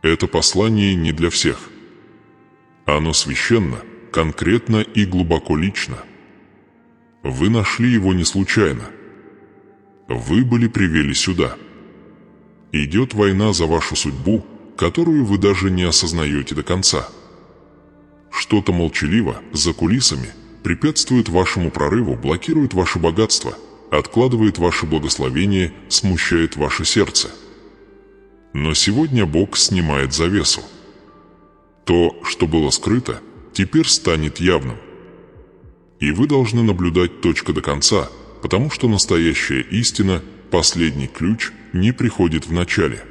Это послание не для всех. Оно священно, конкретно и глубоко лично. Вы нашли его не случайно. Вы были привели сюда. Идет война за вашу судьбу, которую вы даже не осознаете до конца. Что-то молчаливо, за кулисами, препятствует вашему прорыву, блокирует ваше богатство, откладывает ваше благословение, смущает ваше сердце. Но сегодня Бог снимает завесу. То, что было скрыто, теперь станет явным. И вы должны наблюдать точка до конца, потому что настоящая истина, последний ключ, не приходит в начале.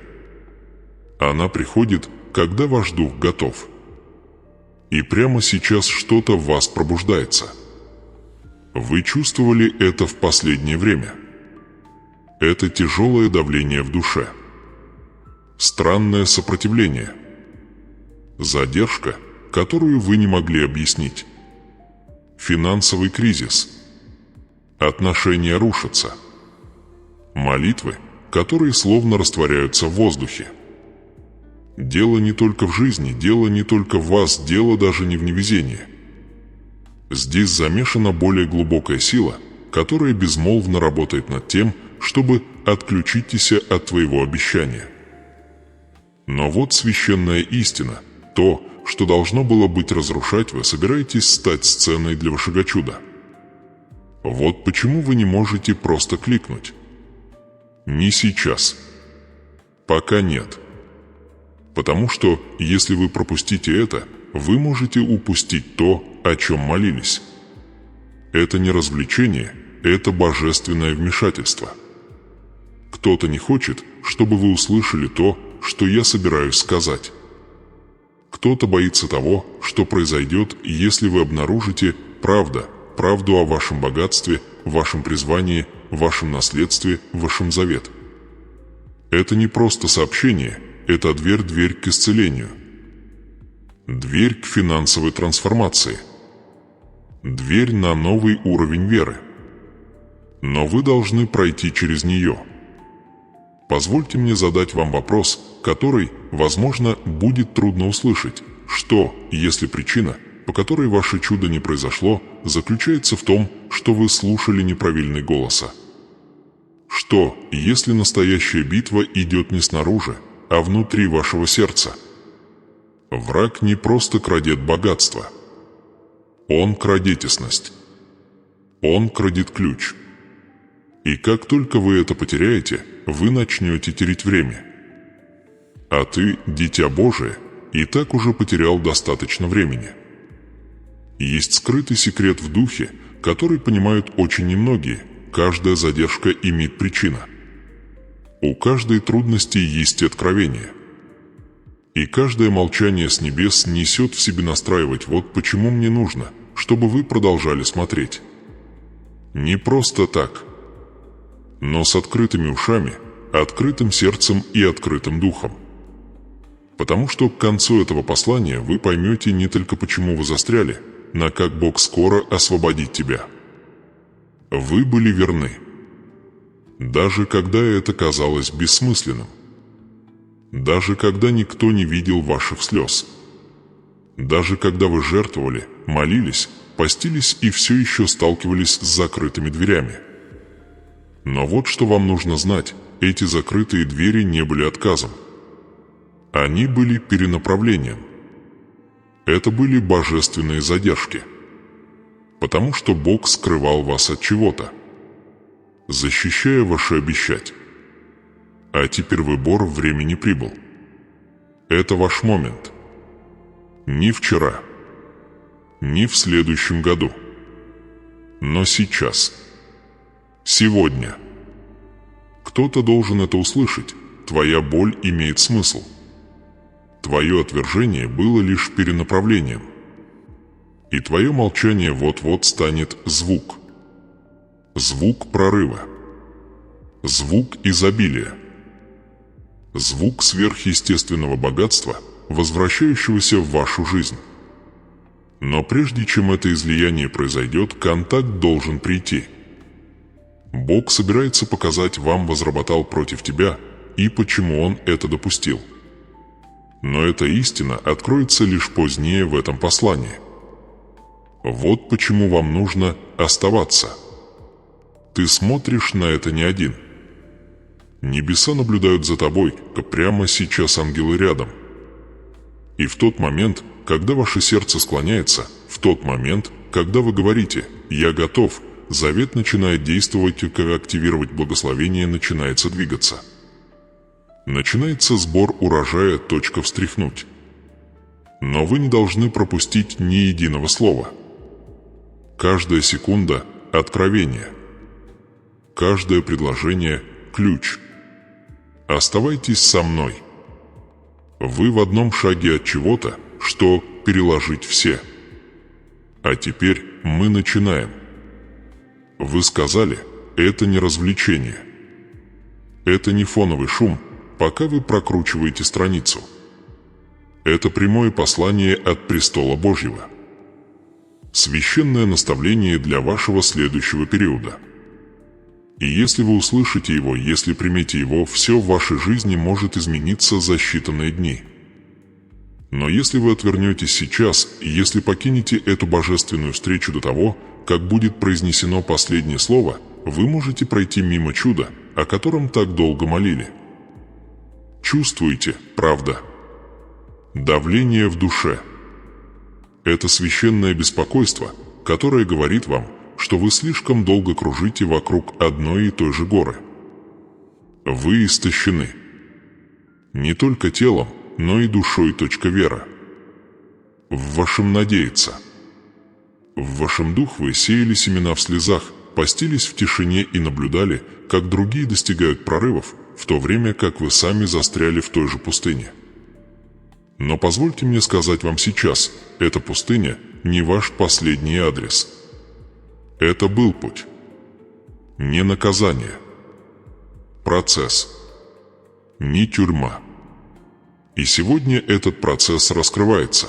Она приходит, когда ваш дух готов. И прямо сейчас что-то в вас пробуждается. Вы чувствовали это в последнее время. Это тяжелое давление в душе. Странное сопротивление. Задержка, которую вы не могли объяснить. Финансовый кризис. Отношения рушатся. Молитвы, которые словно растворяются в воздухе. Дело не только в жизни, дело не только в вас, дело даже не в невезении. Здесь замешана более глубокая сила, которая безмолвно работает над тем, чтобы отключить тебя от твоего обещания. Но вот священная истина, то, что должно было быть разрушать, вы собираетесь стать сценой для вашего чуда. Вот почему вы не можете просто кликнуть. Не сейчас. Пока нет. Потому что, если вы пропустите это, вы можете упустить то, о чем молились. Это не развлечение, это божественное вмешательство. Кто-то не хочет, чтобы вы услышали то, что я собираюсь сказать. Кто-то боится того, что произойдет, если вы обнаружите правду о вашем богатстве, вашем призвании, вашем наследстве, вашем завет. Это не просто сообщение, это дверь к исцелению. Дверь к финансовой трансформации. Дверь на новый уровень веры. Но вы должны пройти через нее. Позвольте мне задать вам вопрос, который, возможно, будет трудно услышать. Что, если причина, по которой ваше чудо не произошло, заключается в том, что вы слушали неправильный голос? Что, если настоящая битва идет не снаружи, а внутри вашего сердца? Враг не просто крадет богатство. Он крадетесность. Он крадет ключ. И как только вы это потеряете, вы начнете терять время. А ты, дитя Божие, и так уже потерял достаточно времени. Есть скрытый секрет в духе, который понимают очень немногие. Каждая задержка имеет причину. У каждой трудности есть откровение. И каждое молчание с небес несет в себе настраивать. Вот почему мне нужно, чтобы вы продолжали смотреть. Не просто так, но с открытыми ушами, открытым сердцем и открытым духом. Потому что к концу этого послания вы поймете не только почему вы застряли, но как Бог скоро освободит тебя. Вы были верны. Даже когда это казалось бессмысленным. Даже когда никто не видел ваших слез. Даже когда вы жертвовали, молились, постились и все еще сталкивались с закрытыми дверями. Но вот что вам нужно знать, эти закрытые двери не были отказом. Они были перенаправлением. Это были божественные задержки. Потому что Бог скрывал вас от чего-то, защищая ваше обещать. А теперь выбор времени прибыл. Это ваш момент. Не вчера, не в следующем году, но сейчас. Сегодня. Кто-то должен это услышать. Твоя боль имеет смысл. Твое отвержение было лишь перенаправлением. И твое молчание вот-вот станет звук. Звук прорыва. Звук изобилия. Звук сверхъестественного богатства, возвращающегося в вашу жизнь. Но прежде чем это излияние произойдет, контакт должен прийти. Бог собирается показать вам, возработал против тебя, и почему Он это допустил. Но эта истина откроется лишь позднее в этом послании. Вот почему вам нужно оставаться. Ты смотришь на это не один. Небеса наблюдают за тобой, как прямо сейчас ангелы рядом. И в тот момент, когда ваше сердце склоняется, в тот момент, когда вы говорите «Я готов», завет начинает действовать, как активировать благословение начинается двигаться. Начинается сбор урожая, точка встряхнуть. Но вы не должны пропустить ни единого слова. Каждая секунда – откровение. Каждое предложение – ключ. Оставайтесь со мной. Вы в одном шаге от чего-то, что переложить все. А теперь мы начинаем. Вы сказали, это не развлечение. Это не фоновый шум, пока вы прокручиваете страницу. Это прямое послание от престола Божьего. Священное наставление для вашего следующего периода. И если вы услышите его, если примете его, все в вашей жизни может измениться за считанные дни. Но если вы отвернетесь сейчас, если покинете эту божественную встречу до того, как будет произнесено последнее слово, вы можете пройти мимо чуда, о котором так долго молили. Чувствуете, правда? Давление в душе. Это священное беспокойство, которое говорит вам, что вы слишком долго кружите вокруг одной и той же горы. Вы истощены. Не только телом, но и душой. Вера. В вашем надеяться. В вашем дух вы сеяли семена в слезах, постились в тишине и наблюдали, как другие достигают прорывов, в то время как вы сами застряли в той же пустыне. Но позвольте мне сказать вам сейчас, эта пустыня не ваш последний адрес. Это был путь. Не наказание. Процесс. Не тюрьма. И сегодня этот процесс раскрывается.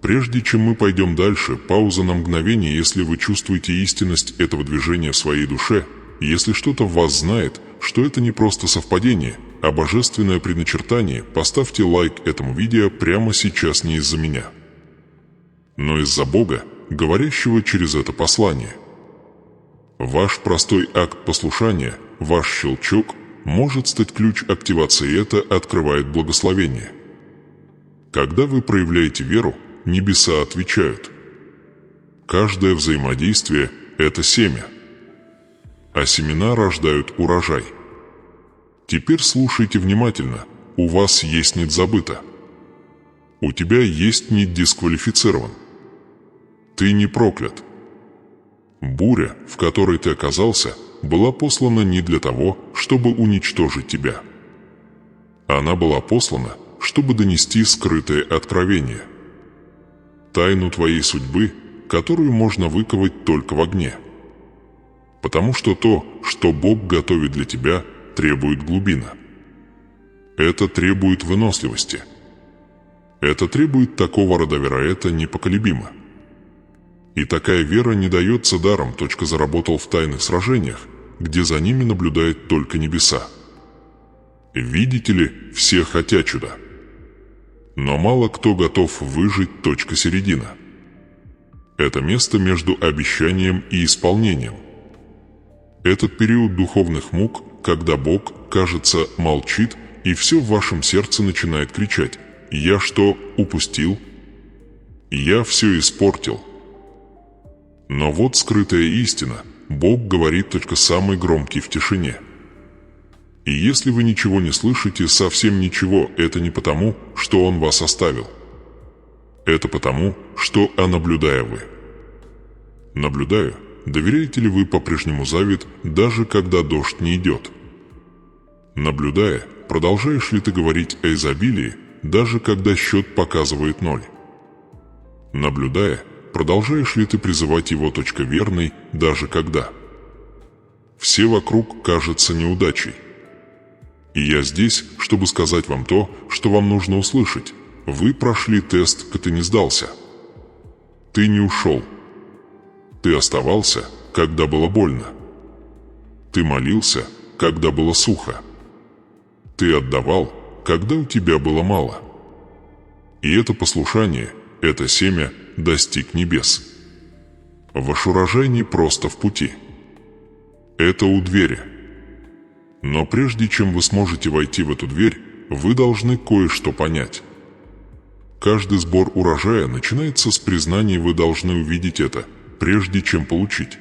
Прежде чем мы пойдем дальше, пауза на мгновение, если вы чувствуете истинность этого движения в своей душе, если что-то в вас знает, что это не просто совпадение, а божественное предначертание, поставьте лайк этому видео прямо сейчас не из-за меня, но из-за Бога, говорящего через это послание. Ваш простой акт послушания, ваш щелчок, может стать ключ активации, это открывает благословение. Когда вы проявляете веру, небеса отвечают. Каждое взаимодействие – это семя. А семена рождают урожай. Теперь слушайте внимательно. У вас есть нить забыта. У тебя есть нить дисквалифицирован. Ты не проклят. Буря, в которой ты оказался, была послана не для того, чтобы уничтожить тебя. Она была послана, чтобы донести скрытое откровение. Тайну твоей судьбы, которую можно выковать только в огне. Потому что то, что Бог готовит для тебя, требует глубина. Это требует выносливости. Это требует такого рода вера, это непоколебимо. И такая вера не дается даром. Заработал в тайных сражениях, где за ними наблюдают только небеса. Видите ли, все хотят чуда. Но мало кто готов выжить. Середина. Это место между обещанием и исполнением. Этот период духовных мук, когда Бог, кажется, молчит, и все в вашем сердце начинает кричать: «Я что, упустил? Я все испортил». Но вот скрытая истина. Бог говорит самый громкий в тишине. И если вы ничего не слышите, совсем ничего, это не потому, что Он вас оставил. Это потому, что наблюдая вы. Наблюдаю, доверяете ли вы по-прежнему завет, даже когда дождь не идет? Наблюдая, продолжаешь ли ты говорить о изобилии, даже когда счет показывает 0? Наблюдая, продолжаешь ли ты призывать его верный, даже когда все вокруг кажется неудачей? И я здесь, чтобы сказать вам то, что вам нужно услышать. Вы прошли тест, ты не сдался. Ты не ушел. Ты оставался, когда было больно. Ты молился, когда было сухо. Ты отдавал, когда у тебя было мало. И это послушание, это семя достиг небес. Ваш урожай не просто в пути. Это у двери. Но прежде чем вы сможете войти в эту дверь, вы должны кое-что понять. Каждый сбор урожая начинается с признания, вы должны увидеть это, прежде чем получить.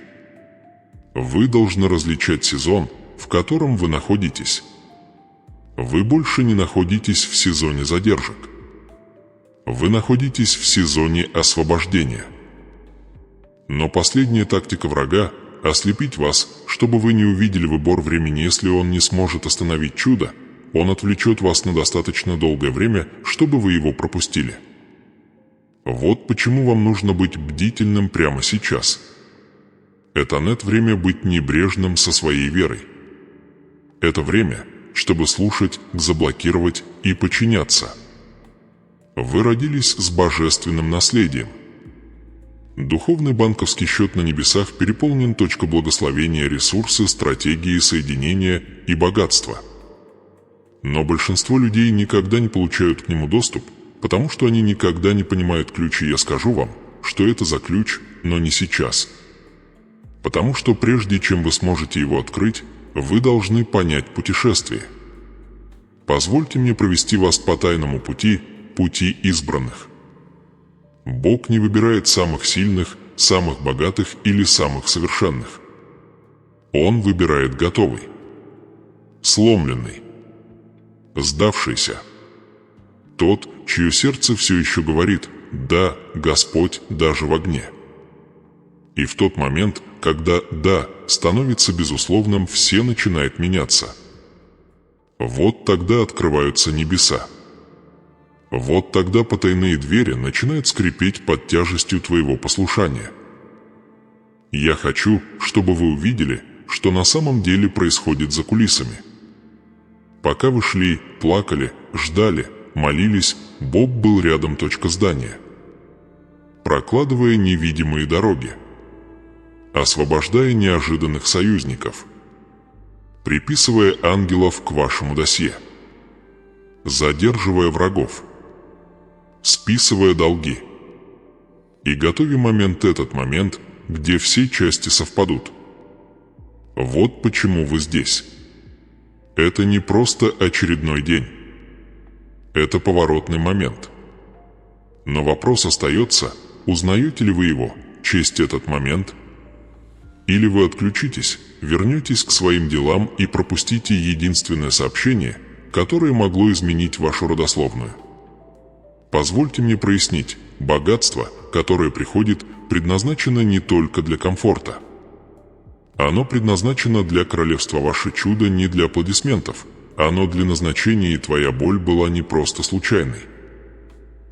Вы должны различать сезон, в котором вы находитесь. Вы больше не находитесь в сезоне задержек. Вы находитесь в сезоне освобождения. Но последняя тактика врага – ослепить вас, чтобы вы не увидели выбор времени. Если он не сможет остановить чудо, он отвлечет вас на достаточно долгое время, чтобы вы его пропустили. Вот почему вам нужно быть бдительным прямо сейчас. Это нет время быть небрежным со своей верой. Это время, чтобы слушать, заблокировать и подчиняться. Вы родились с божественным наследием. Духовный банковский счет на небесах переполнен. Благословения, ресурсы, стратегии, соединения и богатства. Но большинство людей никогда не получают к нему доступ, потому что они никогда не понимают ключи. Я скажу вам, что это за ключ, но не сейчас. Потому что прежде чем вы сможете его открыть, вы должны понять путешествие. Позвольте мне провести вас по тайному пути избранных. Бог не выбирает самых сильных, самых богатых или самых совершенных. Он выбирает готовый, сломленный, сдавшийся. Тот, чье сердце все еще говорит «Да, Господь, даже в огне». И в тот момент, когда «да» становится безусловным, все начинает меняться. Вот тогда открываются небеса. Вот тогда потайные двери начинают скрипеть под тяжестью твоего послушания. Я хочу, чтобы вы увидели, что на самом деле происходит за кулисами. Пока вы шли, плакали, ждали, молились, Бог был рядом. Здания. Прокладывая невидимые дороги. Освобождая неожиданных союзников. Приписывая ангелов к вашему досье. Задерживая врагов. Списывая долги. И готовя этот момент, где все части совпадут. Вот почему вы здесь. Это не просто очередной день. Это поворотный момент. Но вопрос остается, узнаете ли вы его, честь этот момент? Или вы отключитесь, вернетесь к своим делам и пропустите единственное сообщение, которое могло изменить вашу родословную. Позвольте мне прояснить, богатство, которое приходит, предназначено не только для комфорта. Оно предназначено для королевства. Ваше чудо не для аплодисментов. Оно для назначения, и твоя боль была не просто случайной.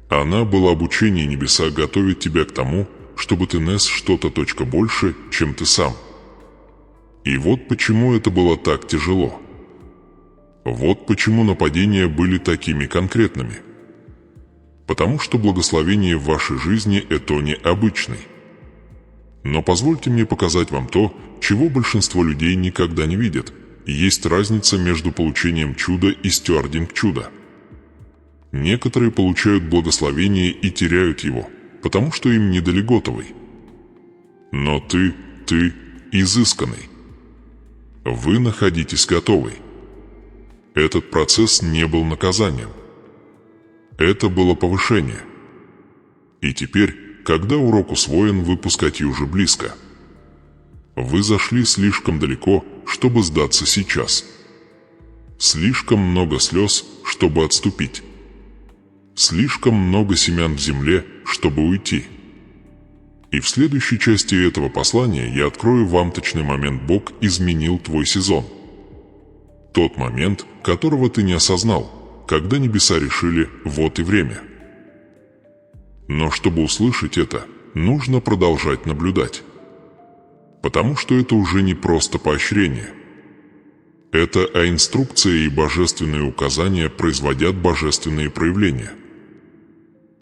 Она была обучение. Небеса готовят тебя к тому, чтобы ты нес что-то больше, чем ты сам. И вот почему это было так тяжело. Вот почему нападения были такими конкретными. Потому что благословение в вашей жизни – это не обычный. Но позвольте мне показать вам то, чего большинство людей никогда не видят. Есть разница между получением чуда и стюардинг чуда. Некоторые получают благословение и теряют его, потому что им не дали готовый. Но ты изысканный. Вы находитесь готовый. Этот процесс не был наказанием. Это было повышение. И теперь, когда урок усвоен, выпускать уже близко. Вы зашли слишком далеко, чтобы сдаться сейчас. Слишком много слез, чтобы отступить. Слишком много семян в земле, чтобы уйти. И в следующей части этого послания я открою вам точный момент. Бог изменил твой сезон. Тот момент, которого ты не осознал, когда небеса решили «вот и время». Но чтобы услышать это, нужно продолжать наблюдать. Потому что это уже не просто поощрение. Это инструкция, и божественные указания производят божественные проявления.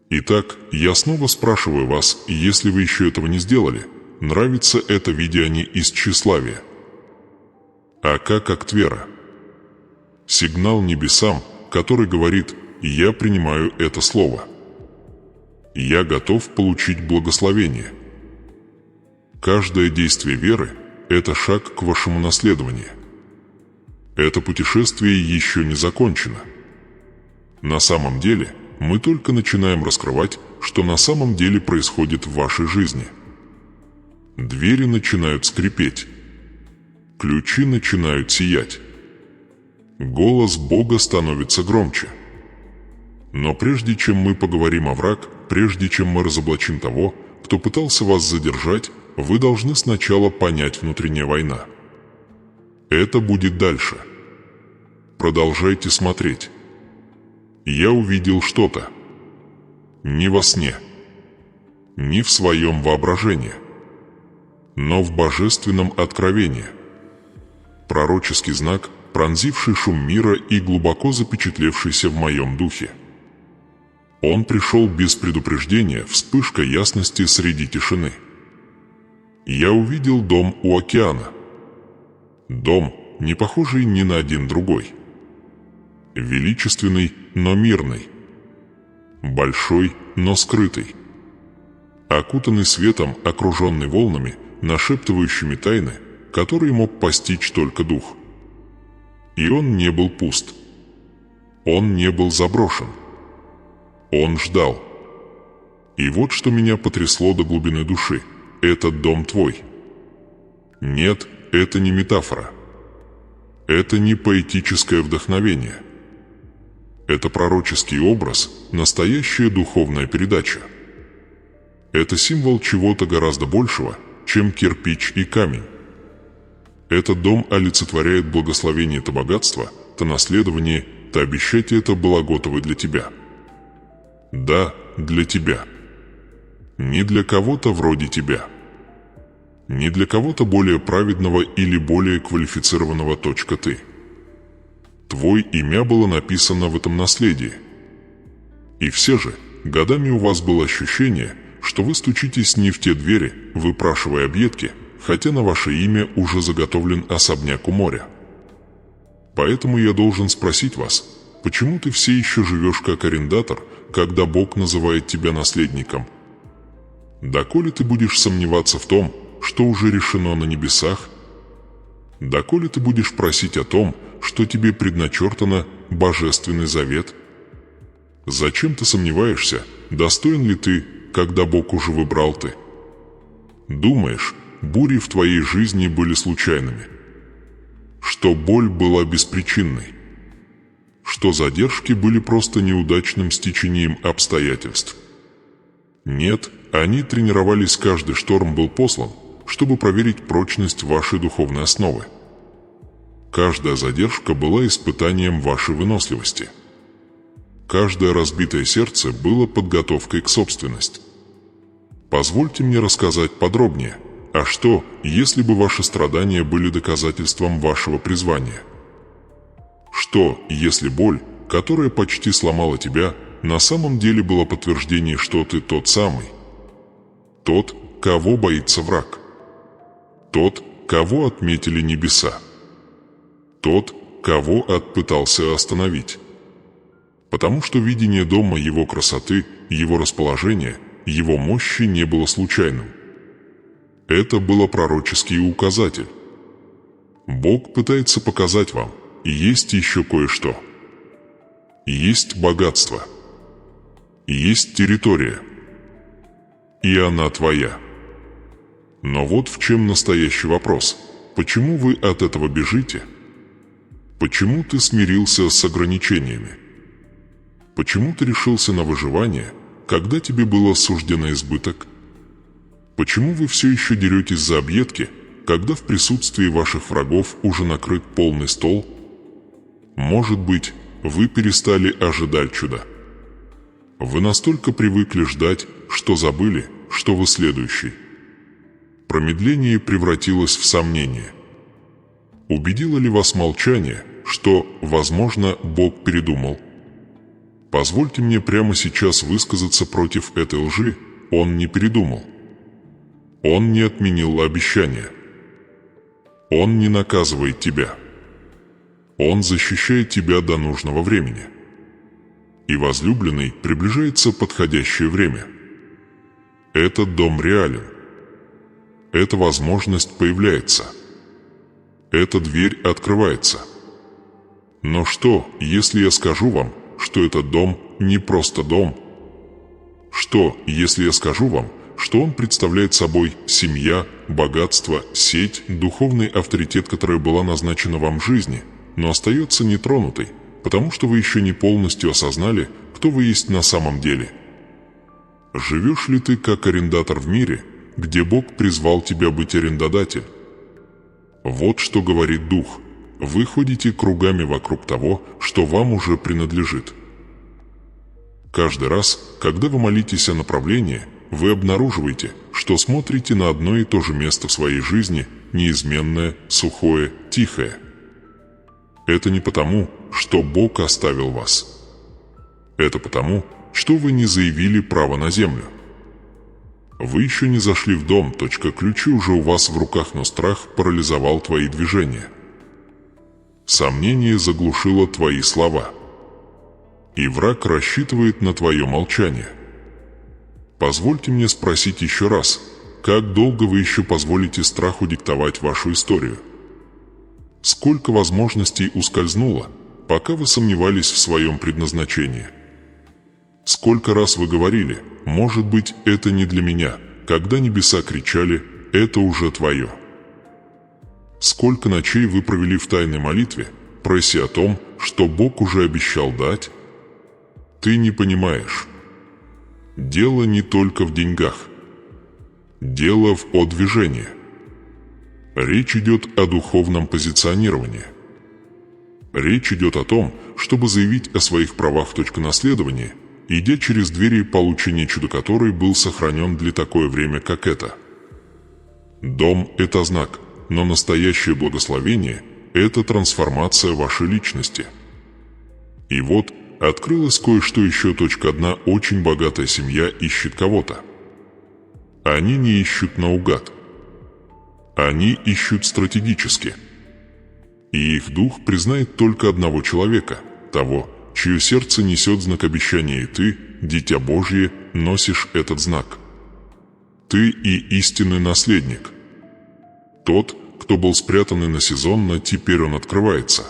Итак, я снова спрашиваю вас, если вы еще этого не сделали, нравится это видео не из тщеславия, а как актвера. Сигнал небесам, который говорит: «Я принимаю это слово. Я готов получить благословение». Каждое действие веры – это шаг к вашему наследованию. Это путешествие еще не закончено. На самом деле, мы только начинаем раскрывать, что на самом деле происходит в вашей жизни. Двери начинают скрипеть. Ключи начинают сиять. Голос Бога становится громче. Но прежде чем мы поговорим о враг, прежде чем мы разоблачим того, кто пытался вас задержать, вы должны сначала понять внутренняя война. Это будет дальше. Продолжайте смотреть. Я увидел что-то. Не во сне, не в своем воображении, но в божественном откровении. Пророческий знак, пронзивший шум мира и глубоко запечатлевшийся в моем духе. Он пришел без предупреждения, вспышка ясности среди тишины. Я увидел дом у океана. Дом, не похожий ни на один другой. Величественный, но мирный. Большой, но скрытый. Окутанный светом, окруженный волнами, нашептывающими тайны, которые мог постичь только дух. И он не был пуст. Он не был заброшен. Он ждал. И вот что меня потрясло до глубины души. Этот дом твой. Нет, это не метафора. Это не поэтическое вдохновение. Это пророческий образ, настоящая духовная передача. Это символ чего-то гораздо большего, чем кирпич и камень. Этот дом олицетворяет благословение, то богатство, то наследование, то обещание, это было готово для тебя. Да, для тебя. Не для кого-то вроде тебя. Не для кого-то более праведного или более квалифицированного. Ты. Твое имя было написано в этом наследии. И все же, годами у вас было ощущение, что вы стучитесь не в те двери, выпрашивая объедки, хотя на ваше имя уже заготовлен особняк у моря. Поэтому я должен спросить вас, почему ты все еще живешь как арендатор, когда Бог называет тебя наследником? Доколе ты будешь сомневаться в том, что уже решено на небесах? Доколе ты будешь просить о том, что тебе предначертано божественный завет? Зачем ты сомневаешься, достоин ли ты, когда Бог уже выбрал ты? Думаешь, бури в твоей жизни были случайными? Что боль была беспричинной? Что задержки были просто неудачным стечением обстоятельств? Нет, они тренировались, каждый шторм был послан, чтобы проверить прочность вашей духовной основы. Каждая задержка была испытанием вашей выносливости. Каждое разбитое сердце было подготовкой к собственности. Позвольте мне рассказать подробнее, а что, если бы ваши страдания были доказательством вашего призвания? Что, если боль, которая почти сломала тебя, на самом деле была подтверждением, что ты тот самый? Тот, кого боится враг. Тот, кого отметили небеса. Тот, кого отпытался остановить. Потому что видение дома, его красоты, его расположения, его мощи не было случайным. Это было пророческий указатель. Бог пытается показать вам, есть еще кое-что. Есть богатство. Есть территория. И она твоя. Но вот в чем настоящий вопрос. Почему вы от этого бежите? Почему ты смирился с ограничениями? Почему ты решился на выживание, когда тебе было суждено избыток? Почему вы все еще деретесь за объедки, когда в присутствии ваших врагов уже накрыт полный стол? Может быть, вы перестали ожидать чуда. Вы настолько привыкли ждать, что забыли, что вы следующий. Промедление превратилось в сомнение. Убедило ли вас молчание, что, возможно, Бог передумал? Позвольте мне прямо сейчас высказаться против этой лжи. Он не передумал. Он не отменил обещания. Он не наказывает тебя. Он защищает тебя до нужного времени. и возлюбленный приближается подходящее время. Этот дом реален. Эта возможность появляется. Эта дверь открывается. Но что, если я скажу вам, что этот дом не просто дом? Что, если я скажу вам, что он представляет собой семья, богатство, сеть, духовный авторитет, которая была назначена вам в жизни, но остается нетронутой, потому что вы еще не полностью осознали, кто вы есть на самом деле? Живешь ли ты как арендатор в мире, где Бог призвал тебя быть арендодателем? Вот что говорит Дух. Вы ходите кругами вокруг того, что вам уже принадлежит. Каждый раз, когда вы молитесь о направлении, вы обнаруживаете, что смотрите на одно и то же место в своей жизни, неизменное, сухое, тихое. Это не потому, что Бог оставил вас. Это потому, что вы не заявили право на землю. Вы еще не зашли в дом, ключи уже у вас в руках, но страх парализовал твои движения. Сомнение заглушило твои слова. И враг рассчитывает на твое молчание. Позвольте мне спросить еще раз, как долго вы еще позволите страху диктовать вашу историю? Сколько возможностей ускользнуло, пока вы сомневались в своем предназначении? Сколько раз вы говорили, может быть, это не для меня, когда небеса кричали, это уже твое? Сколько ночей вы провели в тайной молитве, прося о том, что Бог уже обещал дать? Ты не понимаешь. Дело не только в деньгах. Дело в движении. Речь идет о духовном позиционировании. Речь идет о том, чтобы заявить о своих правах наследования, идя через двери получения чуда, который был сохранен для такое время, как это. Дом – это знак, но настоящее благословение – это трансформация вашей личности. И вот открылось кое-что еще. Одна очень богатая семья ищет кого-то. Они не ищут наугад. Они ищут стратегически. И их дух признает только одного человека, того, чье сердце несет знак обещания, и ты, Дитя Божье, носишь этот знак. Ты и истинный наследник. Тот, кто был спрятан иносезонно, теперь он открывается.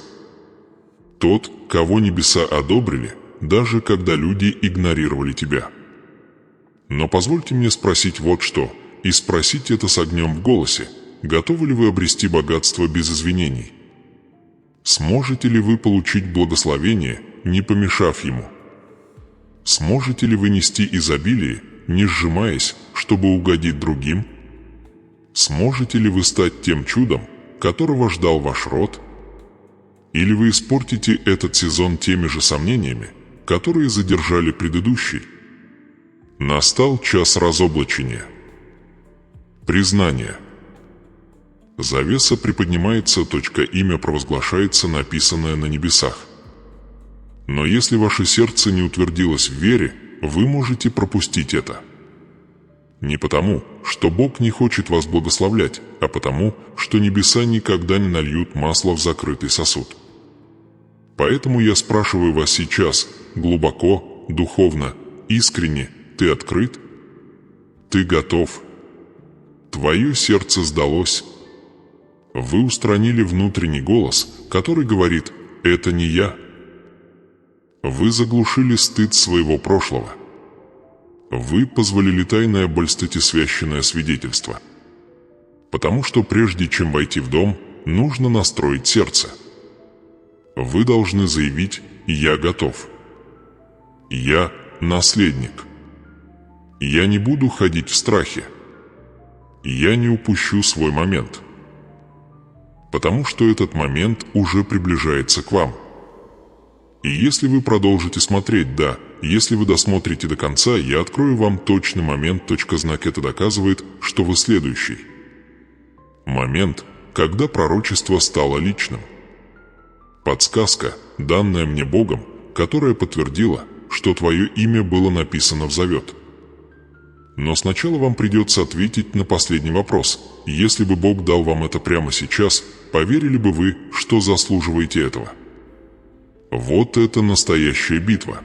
Тот, кого небеса одобрили, даже когда люди игнорировали тебя. Но позвольте мне спросить вот что, и спросить это с огнем в голосе: готовы ли вы обрести богатство без извинений? Сможете ли вы получить благословение, не помешав ему? Сможете ли вы нести изобилие, не сжимаясь, чтобы угодить другим? Сможете ли вы стать тем чудом, которого ждал ваш род? Или вы испортите этот сезон теми же сомнениями, которые задержали предыдущий? Настал час разоблачения. Признание. Завеса приподнимается, имя провозглашается, написанное на небесах. Но если ваше сердце не утвердилось в вере, вы можете пропустить это. Не потому, что Бог не хочет вас благословлять, а потому, что небеса никогда не нальют масло в закрытый сосуд. Поэтому я спрашиваю вас сейчас, глубоко, духовно, искренне: ты открыт? Ты готов? Твое сердце сдалось? Вы устранили внутренний голос, который говорит: «Это не я». Вы заглушили стыд своего прошлого. Вы позволили тайной обольстить священное свидетельство. Потому что прежде чем войти в дом, нужно настроить сердце. Вы должны заявить: «Я готов». «Я наследник». «Я не буду ходить в страхе». «Я не упущу свой момент». Потому что этот момент уже приближается к вам. И если вы продолжите смотреть, если вы досмотрите до конца, я открою вам точный момент. Знак это доказывает, что вы следующий. Момент, когда пророчество стало личным. Подсказка, данная мне Богом, которая подтвердила, что твое имя было написано в завет. Но сначала вам придется ответить на последний вопрос. Если бы Бог дал вам это прямо сейчас, поверили бы вы, что заслуживаете этого? Вот это настоящая битва.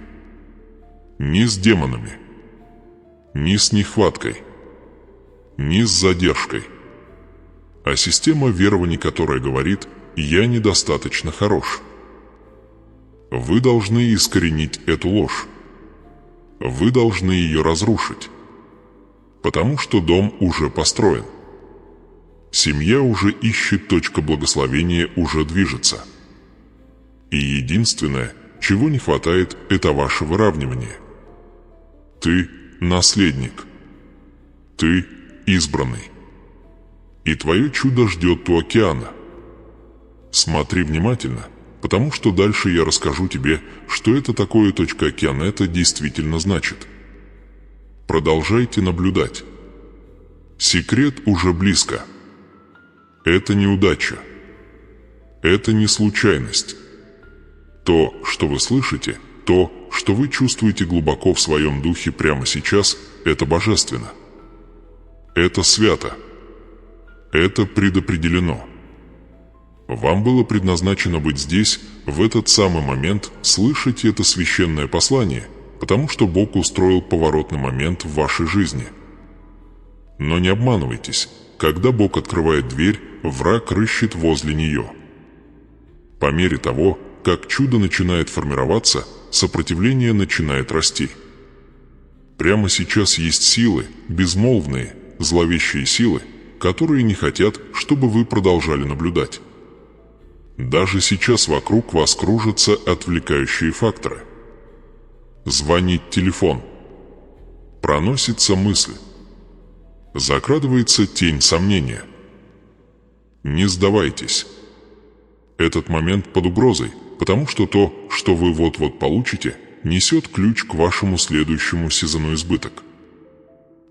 ни с демонами, ни с нехваткой, ни с задержкой, а система верований, которая говорит «я недостаточно хорош». Вы должны искоренить эту ложь. Вы должны ее разрушить, потому что дом уже построен. Семья уже ищет, точка благословения уже движется. И единственное, чего не хватает, это ваше выравнивание. Ты наследник. Ты избранный. И твое чудо ждет у океана. Смотри внимательно, потому что дальше я расскажу тебе, что это такое. Точка океана это действительно значит. Продолжайте наблюдать. Секрет уже близко. Это неудача. Это не случайность. То, что вы слышите, то, что вы чувствуете глубоко в своем духе прямо сейчас, это божественно. Это свято. Это предопределено. Вам было предназначено быть здесь, в этот самый момент, слышать это священное послание, потому что Бог устроил поворотный момент в вашей жизни. Но не обманывайтесь, когда Бог открывает дверь, враг рыщет возле нее. По мере того, как чудо начинает формироваться, сопротивление начинает расти. Прямо сейчас есть силы, безмолвные, зловещие силы, которые не хотят, чтобы вы продолжали наблюдать. Даже сейчас вокруг вас кружатся отвлекающие факторы. Звонит телефон. Проносится мысль. Закрадывается тень сомнения. Не сдавайтесь. Этот момент под угрозой, потому что то, что вы вот-вот получите, несет ключ к вашему следующему сезону избыток.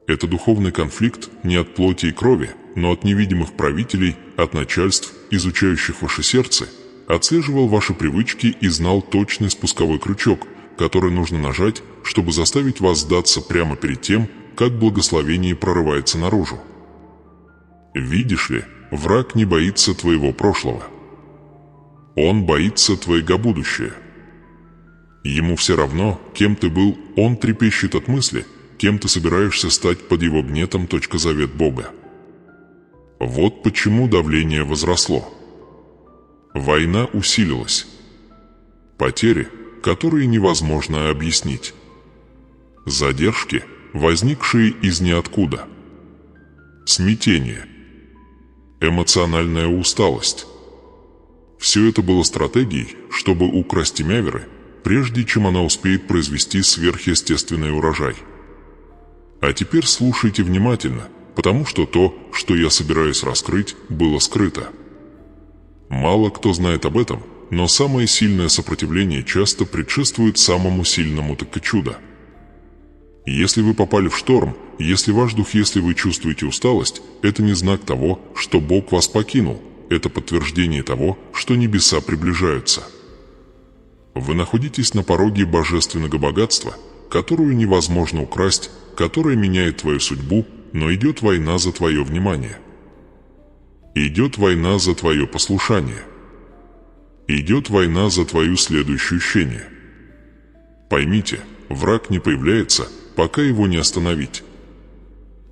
Это духовный конфликт не от плоти и крови, но от невидимых правителей, от начальств, изучающих ваше сердце, отслеживал ваши привычки и знал точный спусковой крючок, который нужно нажать, чтобы заставить вас сдаться прямо перед тем, как благословение прорывается наружу. Видишь ли, враг не боится твоего прошлого. Он боится твоего будущего. Ему все равно, кем ты был, он трепещет от мысли, кем ты собираешься стать под его гнетом. Завет Бога. Вот почему давление возросло. Война усилилась. Потери, которые невозможно объяснить. Задержки, возникшие из ниоткуда. Смятение. Эмоциональная усталость. Все это было стратегией, чтобы украсть Мяверы, прежде чем она успеет произвести сверхъестественный урожай. А теперь слушайте внимательно, потому что то, что я собираюсь раскрыть, было скрыто. Мало кто знает об этом, но самое сильное сопротивление часто предшествует самому сильному чуду. Если вы попали в шторм, если ваш дух, если вы чувствуете усталость, это не знак того, что Бог вас покинул, это подтверждение того, что небеса приближаются. Вы находитесь на пороге божественного богатства, которую невозможно украсть, которое меняет твою судьбу, но идет война за твое внимание. Идет война за твое послушание. Идет война за твою следующую учение. Поймите, враг не появляется, пока его не остановить.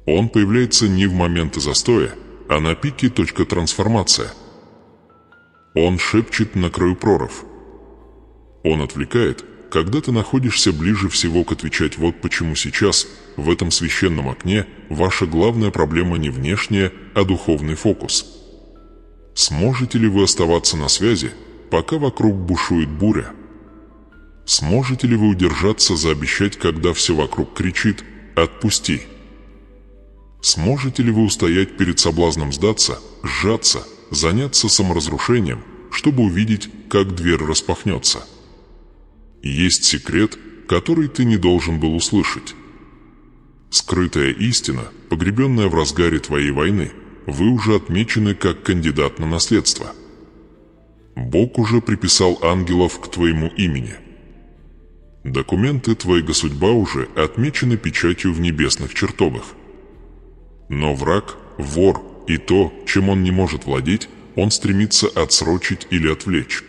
Он появляется не в моменты застоя, а на пике трансформация. Он шепчет на краю прорыв. Он отвлекает, когда ты находишься ближе всего к отвечать. Вот почему сейчас, в этом священном окне, ваша главная проблема не внешняя, а духовный фокус. Сможете ли вы оставаться на связи, пока вокруг бушует буря? Сможете ли вы удержаться заобещать, когда все вокруг кричит «отпусти»? Сможете ли вы устоять перед соблазном сдаться, сжаться, заняться саморазрушением, чтобы увидеть, как дверь распахнется? Есть секрет, который ты не должен был услышать. Скрытая истина, погребенная в разгаре твоей войны, вы уже отмечены как кандидат на наследство. Бог уже приписал ангелов к твоему имени. Документы твоего судьба уже отмечены печатью в небесных чертогах. Но враг, вор и то, чем он не может владеть, он стремится отсрочить или отвлечь.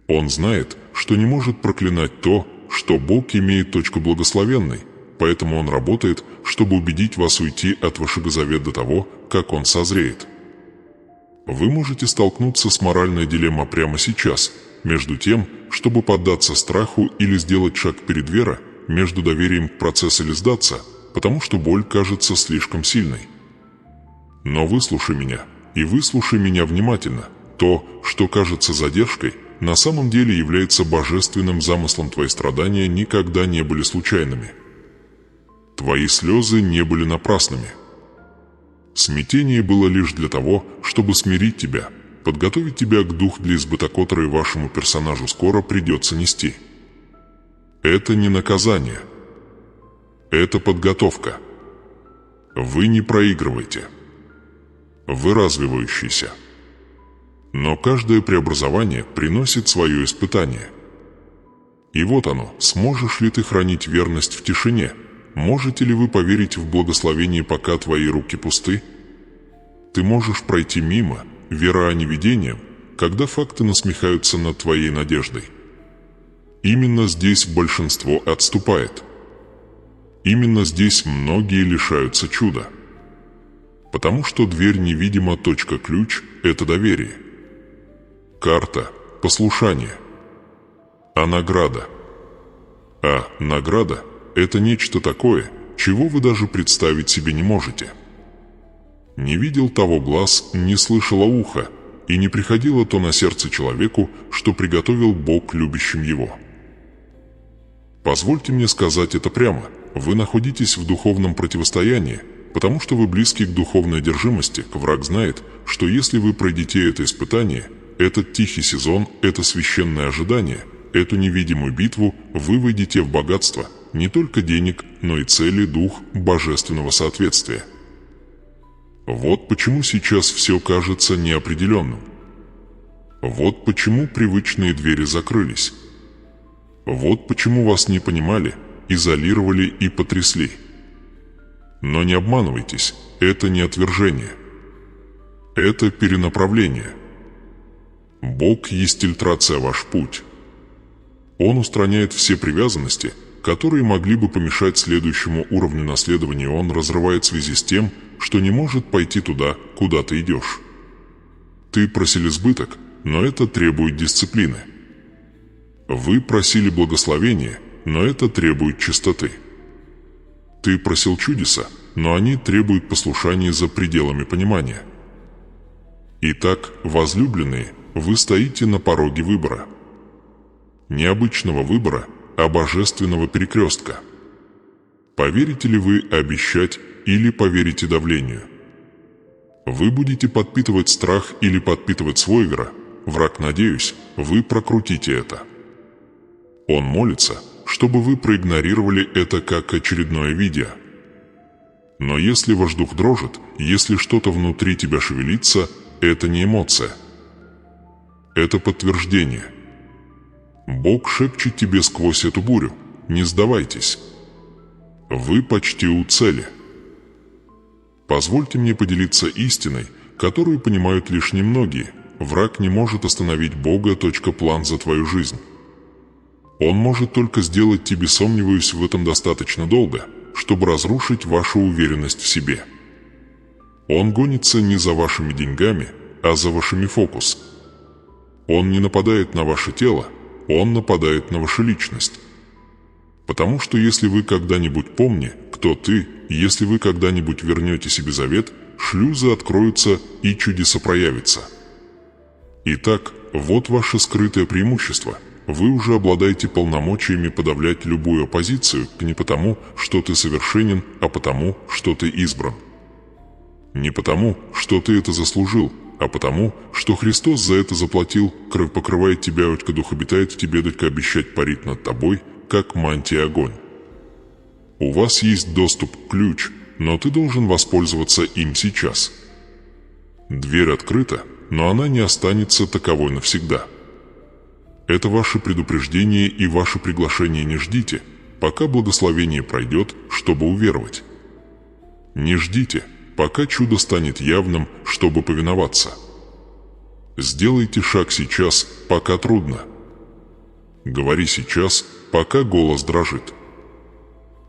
Он знает, что не может проклинать то, что Бог имеет точку благословенной, поэтому Он работает, чтобы убедить вас уйти от вашего завета до того, как он созреет. Вы можете столкнуться с моральной дилеммой прямо сейчас, между тем, чтобы поддаться страху или сделать шаг перед верой, между доверием к процессу или сдаться, потому что боль кажется слишком сильной. Но выслушай меня, и выслушай меня внимательно. То, что кажется задержкой, на самом деле является божественным замыслом. Твои страдания никогда не были случайными. Твои слезы не были напрасными. Смятение было лишь для того, чтобы смирить тебя, подготовить тебя к дух для избыта, который вашему персонажу скоро придется нести. Это не наказание. Это подготовка. Вы не проигрываете. Вы развивающийся. Но каждое преобразование приносит свое испытание. И вот оно, сможешь ли ты хранить верность в тишине? Можете ли вы поверить в благословение, пока твои руки пусты? Ты можешь пройти мимо, вера невидением, когда факты насмехаются над твоей надеждой. Именно здесь большинство отступает. Именно здесь многие лишаются чуда. Потому что дверь невидима, ключ – это доверие. Карта – послушание. А награда? Награда – это нечто такое, чего вы даже представить себе не можете. Не видел того глаз, не слышало ухо, и не приходило то на сердце человеку, что приготовил Бог любящим его. Позвольте мне сказать это прямо. Вы находитесь в духовном противостоянии, потому что вы близки к духовной одержимости. Враг знает, что если вы пройдете это испытание, этот тихий сезон, это священное ожидание, эту невидимую битву, вы выйдете в богатство не только денег, но и цели, дух божественного соответствия. Вот почему сейчас все кажется неопределенным. Вот почему привычные двери закрылись. Вот почему вас не понимали, изолировали и потрясли. Но не обманывайтесь, это не отвержение. Это перенаправление. Бог есть фильтрация ваш путь. Он устраняет все привязанности, которые могли бы помешать следующему уровню наследования. Он разрывает связи с тем, что не может пойти туда, куда ты идешь. Ты просили избыток, но это требует дисциплины. Вы просили благословения, но это требует чистоты. Ты просил чудеса, но они требуют послушания за пределами понимания. Итак, возлюбленные, вы стоите на пороге выбора. Не обычного выбора, а божественного перекрестка. Поверите ли вы обещать или поверите давлению? Вы будете подпитывать страх или подпитывать свой вера? Враг, надеюсь, вы прокрутите это. Он молится, чтобы вы проигнорировали это как очередное видео. Но если ваш дух дрожит, если что-то внутри тебя шевелится, это не эмоция. Это подтверждение. Бог шепчет тебе сквозь эту бурю: не сдавайтесь. Вы почти у цели. Позвольте мне поделиться истиной, которую понимают лишь немногие. Враг не может остановить Бога. План за твою жизнь. Он может только сделать тебе, сомневаюсь в этом, достаточно долго, чтобы разрушить вашу уверенность в себе. Он гонится не за вашими деньгами, а за вашими фокусами. Он не нападает на ваше тело, он нападает на вашу личность. Потому что если вы когда-нибудь помните, кто ты, если вы когда-нибудь вернете себе завет, шлюзы откроются и чудеса проявятся. Итак, вот ваше скрытое преимущество. Вы уже обладаете полномочиями подавлять любую оппозицию, не потому, что ты совершенен, а потому, что ты избран. Не потому, что ты это заслужил, а потому, что Христос за это заплатил. Кровь покрывает тебя, дух обитает в тебе, обещать парить над тобой, как мантия огонь. У вас есть доступ к ключ, но ты должен воспользоваться им сейчас. Дверь открыта, но она не останется таковой навсегда. Это ваше предупреждение и ваше приглашение. Не ждите, пока благословение пройдет, чтобы уверовать. Не ждите, пока чудо станет явным, чтобы повиноваться. Сделайте шаг сейчас, пока трудно. Говори сейчас, пока голос дрожит.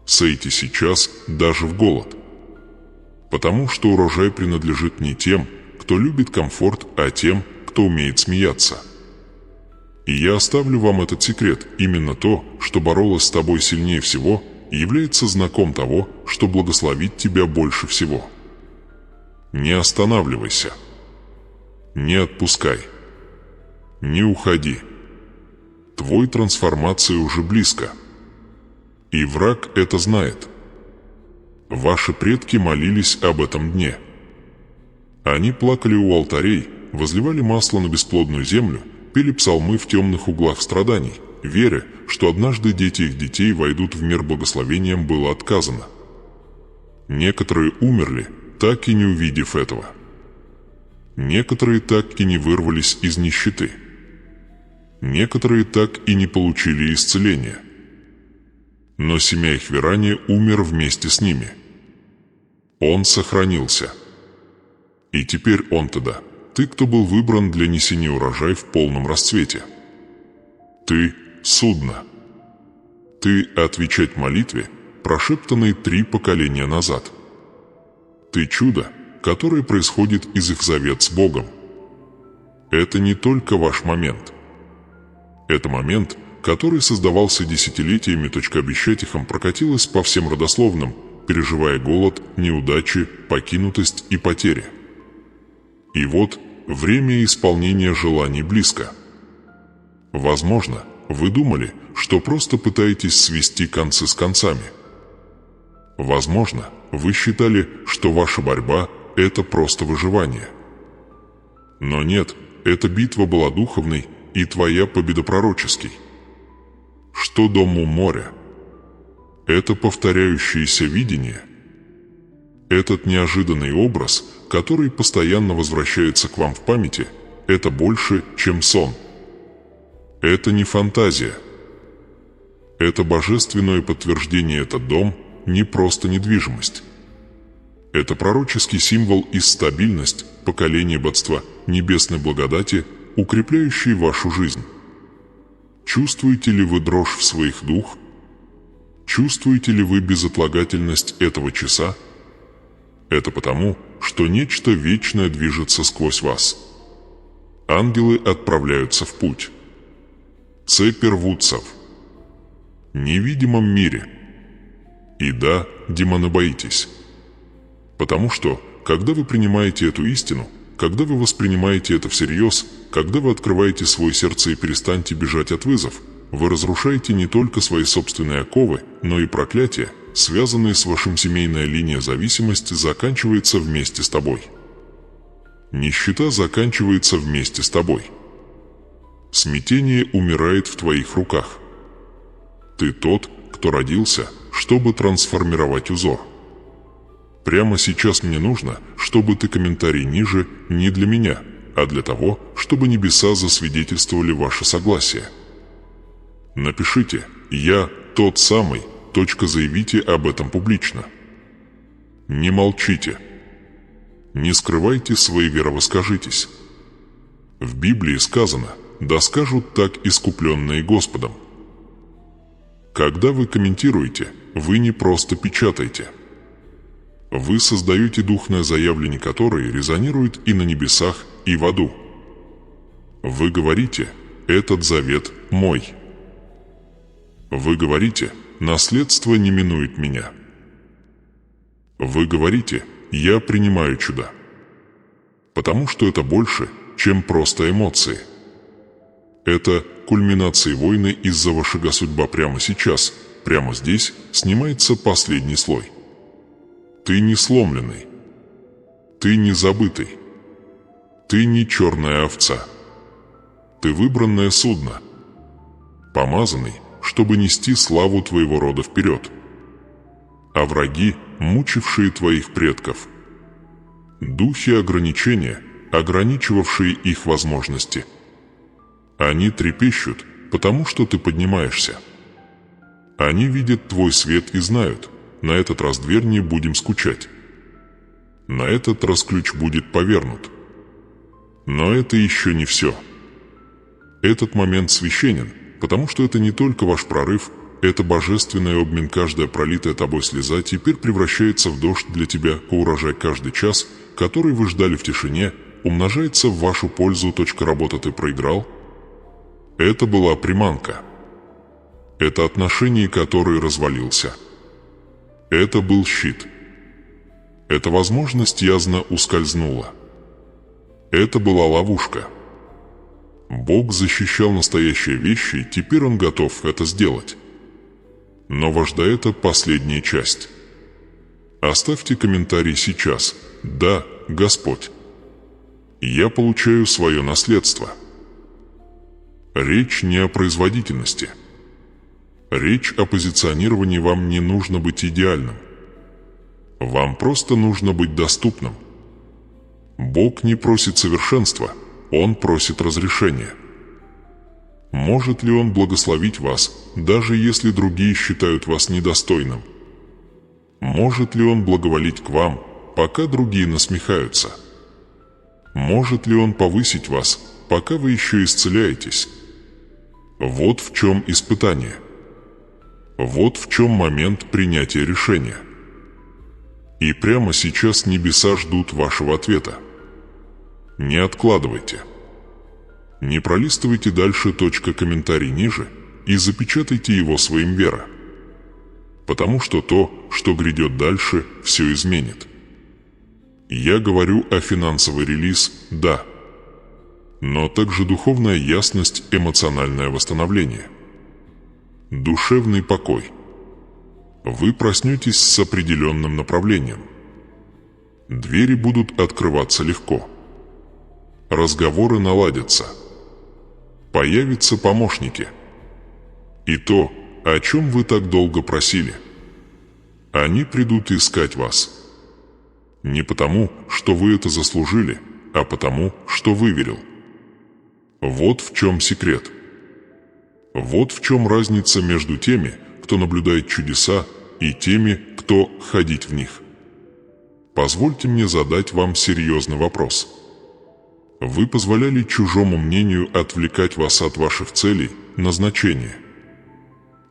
Сейте сейчас, даже в голод. Потому что урожай принадлежит не тем, кто любит комфорт, а тем, кто умеет смеяться. И я оставлю вам этот секрет. Именно то, что боролось с тобой сильнее всего, является знаком того, что благословит тебя больше всего. Не останавливайся. Не отпускай. Не уходи. Твой трансформация уже близко. И враг это знает. Ваши предки молились об этом дне. Они плакали у алтарей, возливали масло на бесплодную землю, пели псалмы в темных углах страданий, веря, что однажды дети их детей войдут в мир благословением, было отказано. Некоторые умерли, так и не увидев этого. Некоторые так и не вырвались из нищеты. Некоторые так и не получили исцеления. Но семья Ихверани умер вместе с ними. Он сохранился. И теперь он тогда, ты, кто был выбран для несения урожая в полном расцвете. Ты — судно. Ты — отвечать молитве, прошептанной 3 поколения назад. Ты — чудо, которое происходит из их завет с Богом. Это не только ваш момент. Это момент, который создавался десятилетиями. Обещать их прокатилась по всем родословным, переживая голод, неудачи, покинутость и потери. И вот время исполнения желаний близко. Возможно, вы думали, что просто пытаетесь свести концы с концами. Возможно, вы считали, что ваша борьба – это просто выживание. Но нет, эта битва была духовной, и твоя победа пророческой. Что дом у моря? Это повторяющееся видение. Этот неожиданный образ, который постоянно возвращается к вам в памяти, это больше, чем сон. Это не фантазия. Это божественное подтверждение. Этот дом не просто недвижимость. Это пророческий символ и стабильность, поколение богатства, небесной благодати, укрепляющей вашу жизнь. Чувствуете ли вы дрожь в своих дух? Чувствуете ли вы безотлагательность этого часа? Это потому, что нечто вечное движется сквозь вас. Ангелы отправляются в путь. Цепи рвутся в невидимом мире. И да, демоны, боитесь. Потому что, когда вы принимаете эту истину, когда вы воспринимаете это всерьез, когда вы открываете свое сердце и перестаньте бежать от вызов, вы разрушаете не только свои собственные оковы, но и проклятия, связанные с вашим. Семейная линия зависимости заканчивается вместе с тобой. Нищета заканчивается вместе с тобой. Смятение умирает в твоих руках. Ты тот, кто родился, чтобы трансформировать узор. Прямо сейчас мне нужно, чтобы ты комментарий ниже не для меня, а для того, чтобы небеса засвидетельствовали ваше согласие. Напишите «Я тот самый», заявите об этом публично. Не молчите. Не скрывайте свои веровоскажитесь. В Библии сказано «Да скажут так искупленные Господом». Когда вы комментируете, вы не просто печатаете. Вы создаете духовное заявление, которое резонирует и на небесах, и в аду. Вы говорите «Этот завет мой». Вы говорите «Наследство не минует меня». Вы говорите «Я принимаю чудо». Потому что это больше, чем просто эмоции. Это кульминация войны из-за вашего судьба прямо сейчас, прямо здесь снимается последний слой. Ты не сломленный. Ты не забытый. Ты не черная овца. Ты выбранное судно. Помазанный, чтобы нести славу твоего рода вперед. А враги, мучившие твоих предков. Духи ограничения, ограничивавшие их возможности. Они трепещут, потому что ты поднимаешься. Они видят твой свет и знают, на этот раз дверь не будем скучать. На этот раз ключ будет повернут. Но это еще не все. Этот момент священен, потому что это не только ваш прорыв, это божественный обмен. Каждая пролитая тобой слеза теперь превращается в дождь для тебя, урожай. Каждый час, который вы ждали в тишине, умножается в вашу пользу. Работа ты проиграл. Это была приманка. Это отношение, которое развалился. Это был щит. Эта возможность ясно ускользнула. Это была ловушка. Бог защищал настоящие вещи, и теперь Он готов это сделать. Но вождя это последняя часть. Оставьте комментарий сейчас. Да, Господь. Я получаю свое наследство. Речь не о производительности. Речь о позиционировании. Вам не нужно быть идеальным. Вам просто нужно быть доступным. Бог не просит совершенства, Он просит разрешения. Может ли Он благословить вас, даже если другие считают вас недостойным? Может ли Он благоволить к вам, пока другие насмехаются? Может ли Он повысить вас, пока вы еще исцеляетесь? Вот в чем испытание. Вот в чем момент принятия решения. И прямо сейчас небеса ждут вашего ответа. Не откладывайте. Не пролистывайте дальше. Комментарий ниже и запечатайте его своим «Вера». Потому что то, что грядет дальше, все изменит. Я говорю о финансовый релиз, да. Но также духовная ясность, эмоциональное восстановление. Душевный покой. Вы проснетесь с определенным направлением. Двери будут открываться легко. Разговоры наладятся. Появятся помощники. И то, о чем вы так долго просили. Они придут искать вас. Не потому, что вы это заслужили, а потому, что выверил. Вот в чем секрет. Вот в чем разница между теми, кто наблюдает чудеса, и теми, кто ходить в них. Позвольте мне задать вам серьезный вопрос. Вы позволяли чужому мнению отвлекать вас от ваших целей, назначения?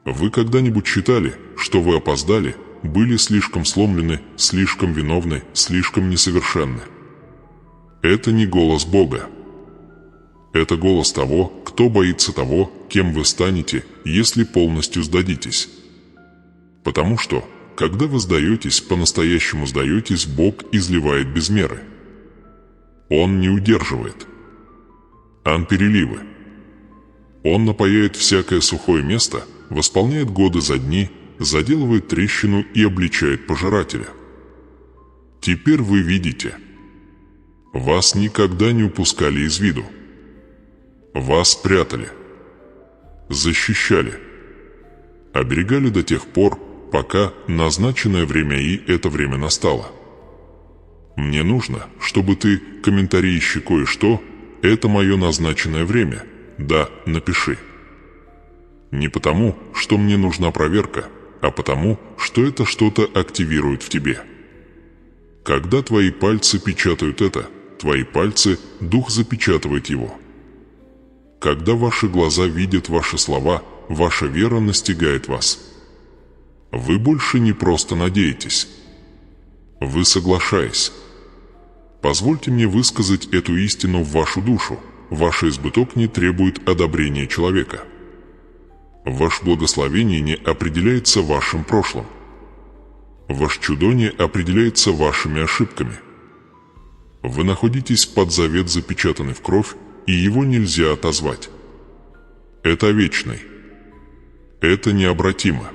Вы когда-нибудь считали, что вы опоздали, были слишком сломлены, слишком виновны, слишком несовершенны? Это не голос Бога. Это голос того, кто боится того, кем вы станете, если полностью сдадитесь. Потому что, когда вы сдаетесь, по-настоящему сдаетесь, Бог изливает без меры. Он не удерживает. Переливы. Он напояет всякое сухое место, восполняет годы за дни, заделывает трещину и обличает пожирателя. Теперь вы видите. Вас никогда не упускали из виду. Вас прятали. Защищали. Оберегали до тех пор, пока назначенное время и это время настало. Мне нужно, чтобы ты, комментарий ищи кое-что, это мое назначенное время. Да, напиши. Не потому, что мне нужна проверка, а потому, что это что-то активирует в тебе. Когда твои пальцы печатают это, твои пальцы, дух запечатывает его. Когда ваши глаза видят ваши слова, ваша вера настигает вас. Вы больше не просто надеетесь. Вы соглашаетесь. Позвольте мне высказать эту истину в вашу душу. Ваш избыток не требует одобрения человека. Ваше благословение не определяется вашим прошлым. Ваше чудо не определяется вашими ошибками. Вы находитесь под завет, запечатанный в кровь, и его нельзя отозвать. Это вечный. Это необратимо.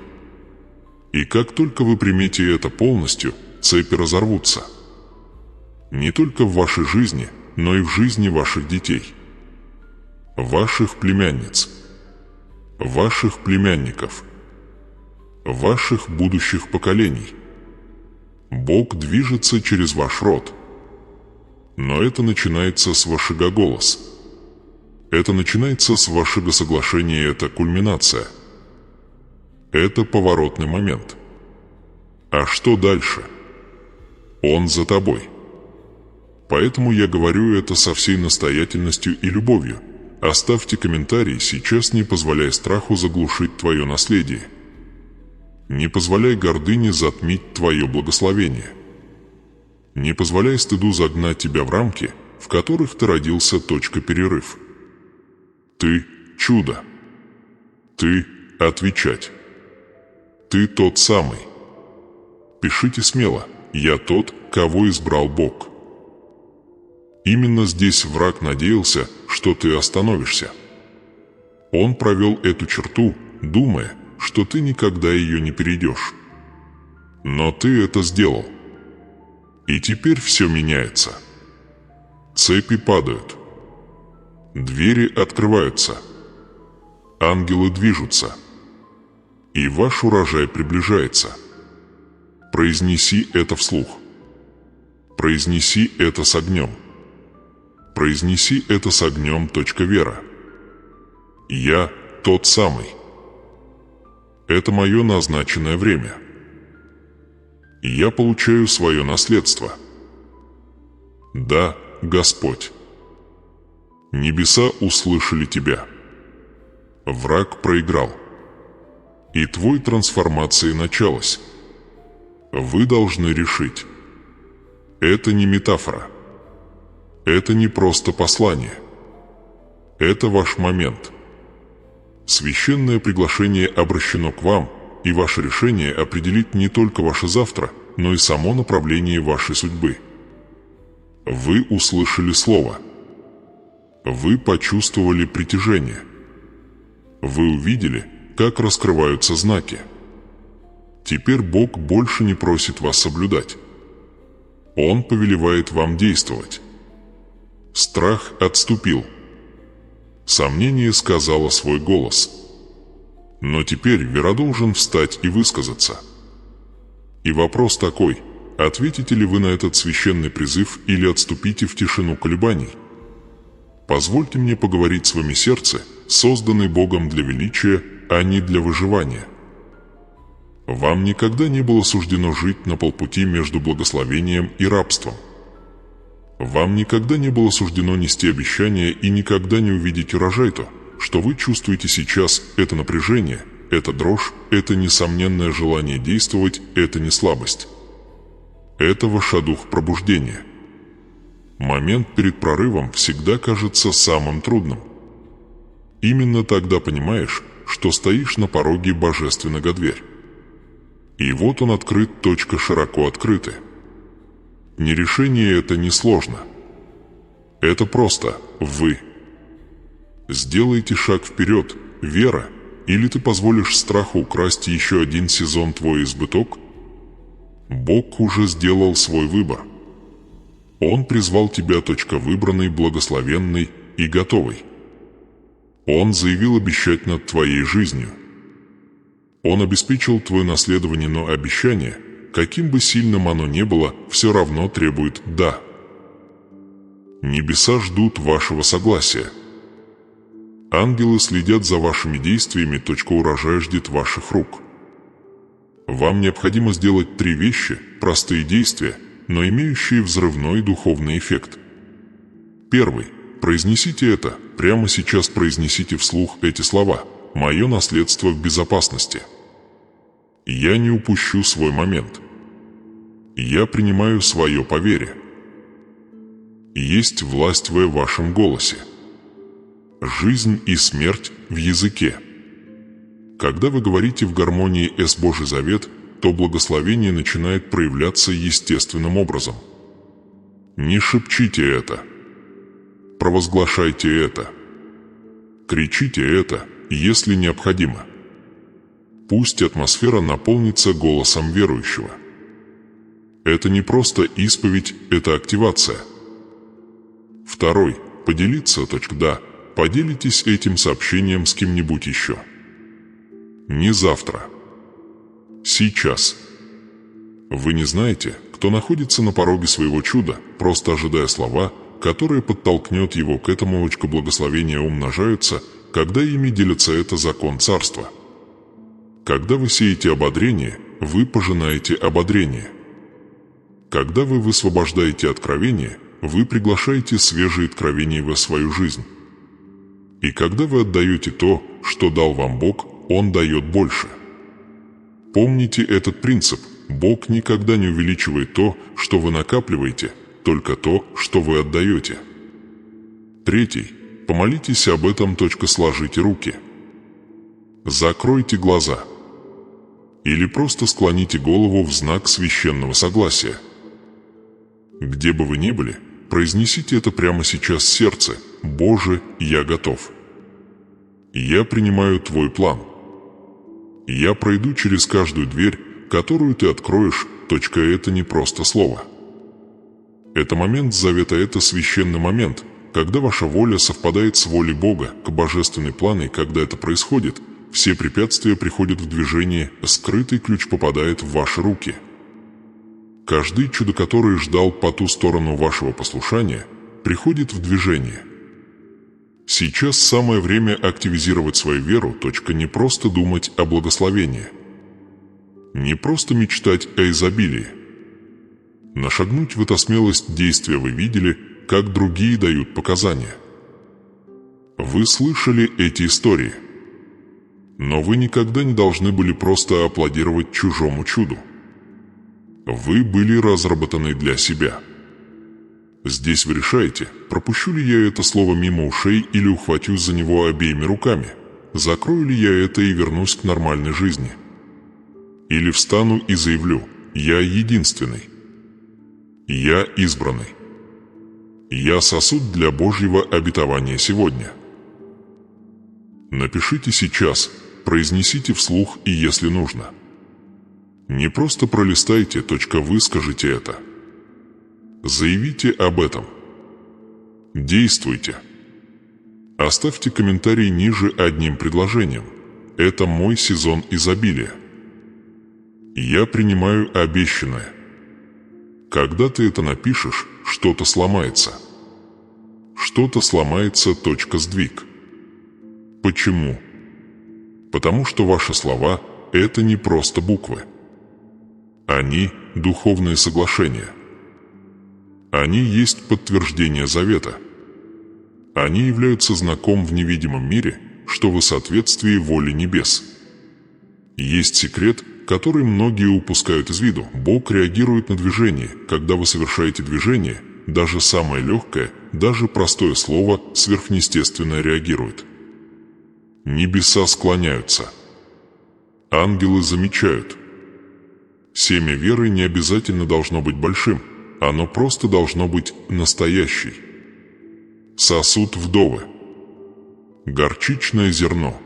И как только вы примете это полностью, цепи разорвутся. Не только в вашей жизни, но и в жизни ваших детей. Ваших племянниц. Ваших племянников. Ваших будущих поколений. Бог движется через ваш род. Но это начинается с вашего голоса. Это начинается с вашего соглашения, это кульминация. Это поворотный момент. А что дальше? Он за тобой. Поэтому я говорю это со всей настоятельностью и любовью. Оставьте комментарий сейчас, не позволяй страху заглушить твое наследие. Не позволяй гордыне затмить твое благословение. Не позволяй стыду загнать тебя в рамки, в которых ты родился. Перерыв. Ты – чудо. Ты – отвечать. Ты тот самый. Пишите смело: «Я тот, кого избрал Бог». Именно здесь враг надеялся, что ты остановишься. Он провел эту черту, думая, что ты никогда ее не перейдешь. Но ты это сделал. И теперь все меняется. Цепи падают. Двери открываются. Ангелы движутся. И ваш урожай приближается. Произнеси это вслух. Произнеси это с огнем. Произнеси это с огнем. Вера. Я тот самый. Это мое назначенное время. Я получаю свое наследство. Да, Господь. Небеса услышали тебя. Враг проиграл. И твой трансформация началась. Вы должны решить. Это не метафора. Это не просто послание. Это ваш момент. Священное приглашение обращено к вам, и ваше решение определит не только ваше завтра, но и само направление вашей судьбы. Вы услышали слово. Вы почувствовали притяжение. Вы увидели, как раскрываются знаки. Теперь Бог больше не просит вас соблюдать. Он повелевает вам действовать. Страх отступил. Сомнение сказало свой голос. Но теперь Вера должен встать и высказаться. И вопрос такой: ответите ли вы на этот священный призыв или отступите в тишину колебаний? Позвольте мне поговорить с вами, сердце, созданное Богом для величия, а не для выживания. Вам никогда не было суждено жить на полпути между благословением и рабством. Вам никогда не было суждено нести обещания и никогда не увидеть урожай. То, что вы чувствуете сейчас, это напряжение, это дрожь, это несомненное желание действовать, это не слабость. Это вошедух пробуждения. Момент перед прорывом всегда кажется самым трудным. Именно тогда понимаешь, что стоишь на пороге божественного дверь. И вот он открыт. Широко открыты. Нерешение это не сложно. Это просто вы. Сделайте шаг вперед, Вера, или ты позволишь страху украсть еще один сезон твой избыток? Бог уже сделал свой выбор. Он призвал тебя. Выбранный, благословенный и готовый. Он заявил обещать над твоей жизнью. Он обеспечил твое наследование, но обещание, каким бы сильным оно ни было, все равно требует «да». Небеса ждут вашего согласия. Ангелы следят за вашими действиями. Урожай ждет ваших рук. Вам необходимо сделать 3 вещи, простые действия, но имеющие взрывной духовный эффект. Первый. Произнесите это. Прямо сейчас произнесите вслух эти слова. «Мое наследство в безопасности». Я не упущу свой момент. Я принимаю свое по вере. Есть власть в вашем голосе. Жизнь и смерть в языке. Когда вы говорите в гармонии с Божий Завет, то благословение начинает проявляться естественным образом. Не шепчите это. Провозглашайте это. Кричите это, если необходимо. Пусть атмосфера наполнится голосом верующего. Это не просто исповедь, это активация. Второй. Поделиться. Да. Поделитесь этим сообщением с кем-нибудь еще. Не завтра. Сейчас. Вы не знаете, кто находится на пороге своего чуда, просто ожидая слова, которое подтолкнет его к этому. Благословения умножаются, когда ими делятся. Это закон царства. Когда вы сеете ободрение, вы пожинаете ободрение. Когда вы высвобождаете откровение, вы приглашаете свежие откровения в свою жизнь. И когда вы отдаете то, что дал вам Бог, Он дает больше. Помните этот принцип. Бог никогда не увеличивает то, что вы накапливаете, только то, что вы отдаете. Третий. Помолитесь об этом. Сложите руки. Закройте глаза. Или просто склоните голову в знак священного согласия. Где бы вы ни были, произнесите это прямо сейчас в сердце. «Боже, я готов. Я принимаю Твой план. Я пройду через каждую дверь, которую Ты откроешь. Это не просто слово. Это момент завета, это священный момент, когда ваша воля совпадает с волей Бога, к божественной плану, и когда это происходит, все препятствия приходят в движение, скрытый ключ попадает в ваши руки. Каждый чудо, который ждал по ту сторону вашего послушания, приходит в движение. Сейчас самое время активизировать свою веру. Не просто думать о благословении. Не просто мечтать о изобилии. Нашагнуть в это смелость действия. Вы видели, как другие дают показания. Вы слышали эти истории. Но вы никогда не должны были просто аплодировать чужому чуду. Вы были разработаны для себя. Здесь вы решаете, пропущу ли я это слово мимо ушей или ухватюсь за него обеими руками, закрою ли я это и вернусь к нормальной жизни. Или встану и заявлю: я единственный. Я избранный. Я сосуд для Божьего обетования сегодня. Напишите сейчас, произнесите вслух и если нужно. Не просто пролистайте. Выскажите это. Заявите об этом. Действуйте. Оставьте комментарий ниже одним предложением. Это мой сезон изобилия. Я принимаю обещанное. Когда ты это напишешь, что-то сломается. Что-то сломается. Сдвиг. Почему? Потому что ваши слова – это не просто буквы. Они – духовные соглашения. Они есть подтверждение завета. Они являются знаком в невидимом мире, что в соответствии воле небес. Есть секрет, который многие упускают из виду. Бог реагирует на движение. Когда вы совершаете движение, даже самое легкое, даже простое слово сверхъестественное реагирует. Небеса склоняются. Ангелы замечают. Семя веры не обязательно должно быть большим. Оно просто должно быть настоящей. Сосуд вдовы. Горчичное зерно.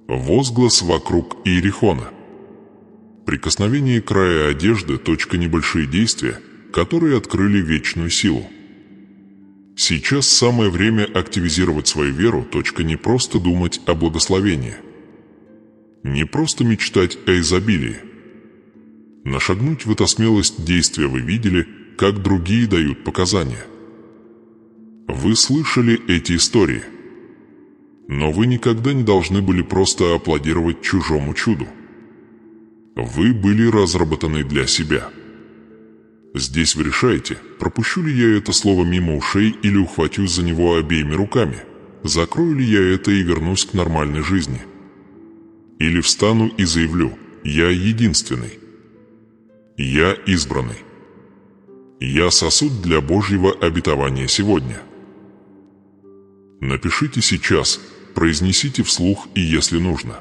Возглас вокруг Иерихона. Прикосновение края одежды. Небольшие действия, которые открыли вечную силу. Сейчас самое время активизировать свою веру. Не просто думать о благословении. Не просто мечтать о изобилии. Нашагнуть в это смелость действия. Вы видели, как другие дают показания. Вы слышали эти истории. Но вы никогда не должны были просто аплодировать чужому чуду. Вы были разработаны для себя. Здесь вы решаете, пропущу ли я это слово мимо ушей или ухватюсь за него обеими руками, закрою ли я это и вернусь к нормальной жизни. Или встану и заявлю: я единственный. Я избранный. Я сосуд для Божьего обетования сегодня. Напишите сейчас, произнесите вслух и если нужно.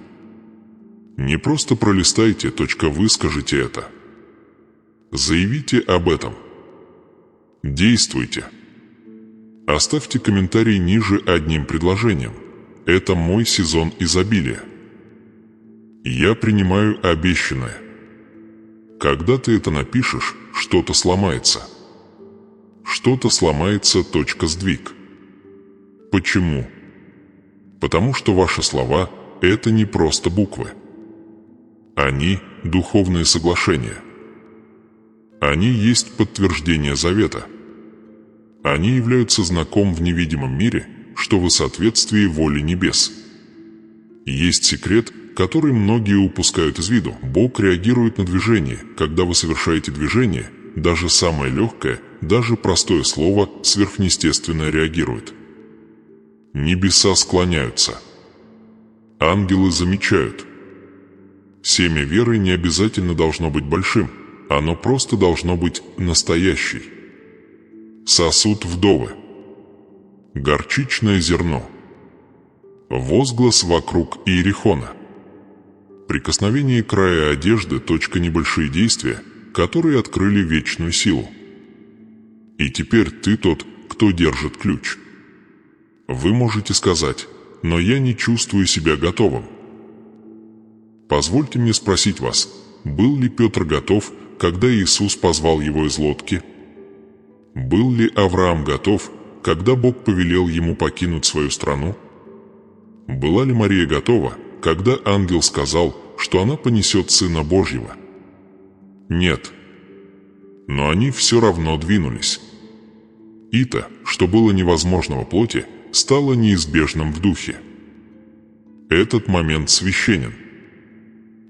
Не просто пролистайте. Выскажите это. Заявите об этом. Действуйте. Оставьте комментарий ниже одним предложением. Это мой сезон изобилия. Я принимаю обещанное. Когда ты это напишешь, что-то сломается. Что-то сломается. Сдвиг. Почему? Потому что ваши слова – это не просто буквы. Они – духовные соглашения. Они есть подтверждение завета. Они являются знаком в невидимом мире, что в соответствии воле небес. Есть секрет, который многие упускают из виду. Бог реагирует на движение. Когда вы совершаете движение, даже самое легкое, даже простое слово сверхъестественное реагирует. Небеса склоняются. Ангелы замечают. Семя веры не обязательно должно быть большим, оно просто должно быть настоящей. Сосуд вдовы. Горчичное зерно. Возглас вокруг Иерихона. Прикосновение края одежды, небольшие действия, которые открыли вечную силу. И теперь ты тот, кто держит ключ. Вы можете сказать: «Но я не чувствую себя готовым». Позвольте мне спросить вас, был ли Петр готов, когда Иисус позвал его из лодки? Был ли Авраам готов, когда Бог повелел ему покинуть свою страну? Была ли Мария готова, когда ангел сказал, что она понесет Сына Божьего? Нет. Но они все равно двинулись. И то, что было невозможно во плоти, стало неизбежным в духе. Этот момент священен.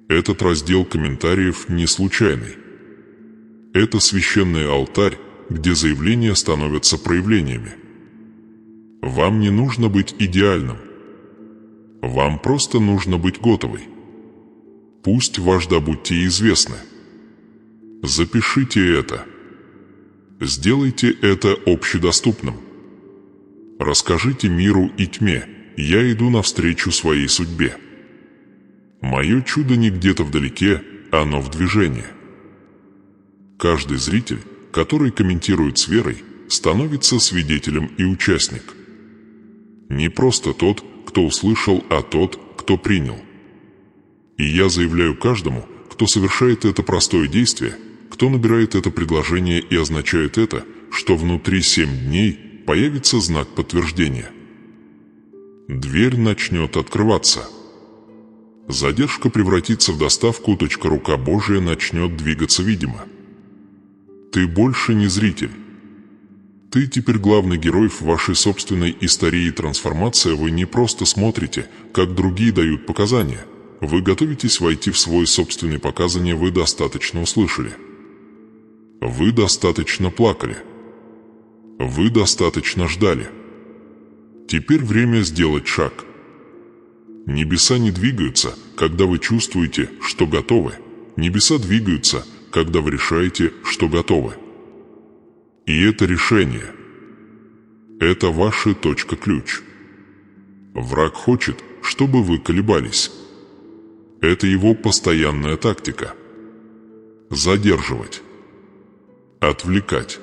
Этот раздел комментариев не случайный. Это священный алтарь, где заявления становятся проявлениями. Вам не нужно быть идеальным. Вам просто нужно быть готовой. Пусть ваш добытие известны. Запишите это. Сделайте это общедоступным. Расскажите миру и тьме: я иду навстречу своей судьбе. Мое чудо не где-то вдалеке, оно в движении. Каждый зритель, который комментирует с верой, становится свидетелем и участник. Не просто тот, кто услышал, а тот, кто принял. И я заявляю каждому, кто совершает это простое действие, кто набирает это предложение и означает это, что внутри 7 дней появится знак подтверждения. Дверь начнет открываться. Задержка превратится в доставку. Рука Божия начнет двигаться видимо. Ты больше не зритель. Ты теперь главный герой в вашей собственной истории. Трансформация. Вы не просто смотрите, как другие дают показания. Вы готовитесь войти в свой собственный показания. Вы достаточно услышали. Вы достаточно плакали. Вы достаточно ждали. Теперь время сделать шаг. Небеса не двигаются, когда вы чувствуете, что готовы. Небеса двигаются, когда вы решаете, что готовы. И это решение. Это ваша точка-ключ. Враг хочет, чтобы вы колебались. Это его постоянная тактика. Задерживать. Отвлекать.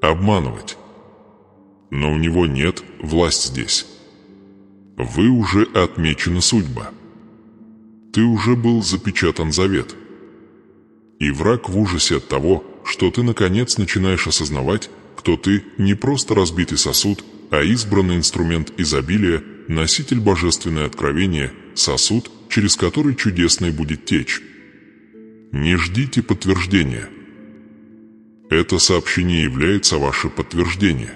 Обманывать. Но у него нет власти здесь. Вы уже отмечены судьба. Ты уже был запечатан завет. И враг в ужасе от того, что ты наконец начинаешь осознавать, кто ты, не просто разбитый сосуд, а избранный инструмент изобилия, носитель божественное откровение, сосуд, через который чудесное будет течь. Не ждите подтверждения. Это сообщение является ваше подтверждение.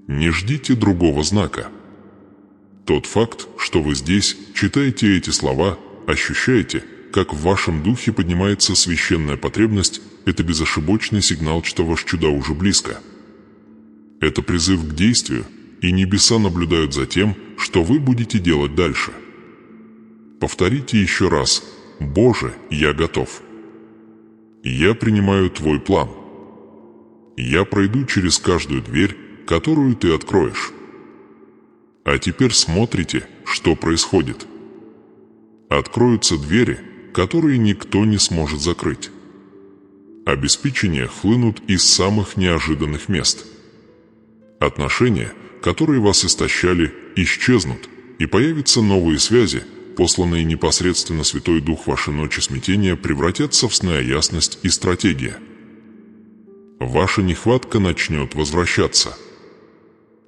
Не ждите другого знака. Тот факт, что вы здесь, читаете эти слова, ощущаете, как в вашем духе поднимается священная потребность, это безошибочный сигнал, что ваше чудо уже близко. Это призыв к действию, и небеса наблюдают за тем, что вы будете делать дальше. Повторите еще раз: «Боже, я готов. Я принимаю Твой план. Я пройду через каждую дверь, которую Ты откроешь». А теперь смотрите, что происходит. Откроются двери, которые никто не сможет закрыть. Обеспечения хлынут из самых неожиданных мест. Отношения, которые вас истощали, исчезнут, и появятся новые связи, посланные непосредственно Святой Дух. Ваши ночи смятения превратятся в сны, ясность и стратегия. Ваша нехватка начнет возвращаться.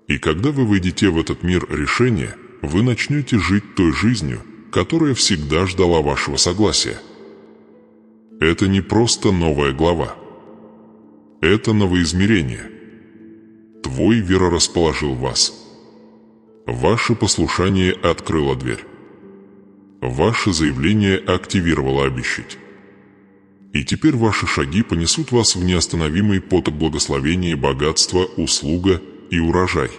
И когда вы войдете в этот мир решения, вы начнете жить той жизнью, которая всегда ждала вашего согласия. Это не просто новая глава. Это новоизмерение. Твой вера расположил вас. Ваше послушание открыло дверь. Ваше заявление активировало обещать. И теперь ваши шаги понесут вас в неостановимый поток благословения, богатства, услуга и урожай.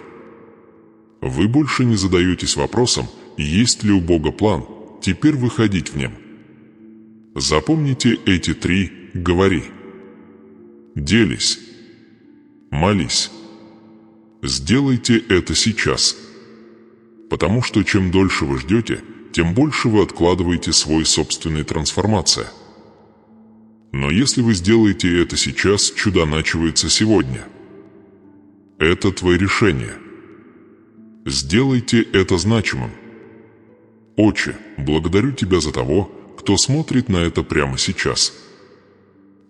Вы больше не задаетесь вопросом, есть ли у Бога план, теперь выходить в нем. Запомните эти 3 «говори». Делись. Молись. Сделайте это сейчас. Потому что чем дольше вы ждете, тем больше вы откладываете свой собственной трансформации. Но если вы сделаете это сейчас, чудо начивается сегодня. Это твое решение. Сделайте это значимым. Отче, благодарю Тебя за того, кто смотрит на это прямо сейчас.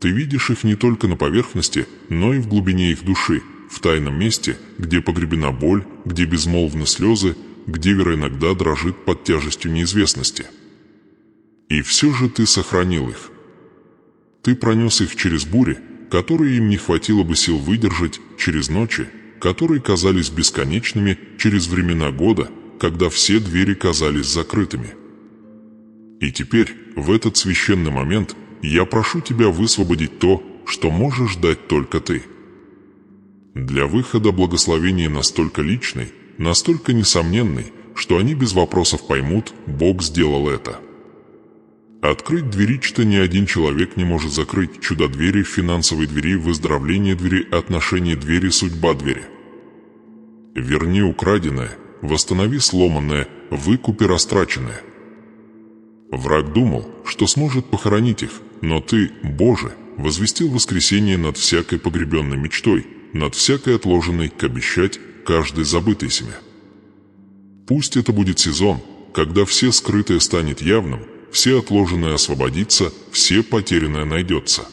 Ты видишь их не только на поверхности, но и в глубине их души, в тайном месте, где погребена боль, где безмолвны слезы, где вера иногда дрожит под тяжестью неизвестности. И все же Ты сохранил их. Ты пронес их через бури, которые им не хватило бы сил выдержать, через ночи, которые казались бесконечными, через времена года, когда все двери казались закрытыми. И теперь, в этот священный момент, я прошу Тебя высвободить то, что можешь дать только Ты. Для выхода благословения настолько личный, настолько несомненный, что они без вопросов поймут, Бог сделал это. Открыть дверичто ни один человек не может закрыть, чудо двери, финансовой двери, выздоровление двери, отношения двери, судьба двери. Верни украденное, восстанови сломанное, выкупи растраченное. Враг думал, что сможет похоронить их, но Ты, Боже, возвестил воскресение над всякой погребенной мечтой, над всякой отложенной, к обещать каждой забытой семя. Пусть это будет сезон, когда все скрытое станет явным, все отложенное освободится, все потерянное найдется.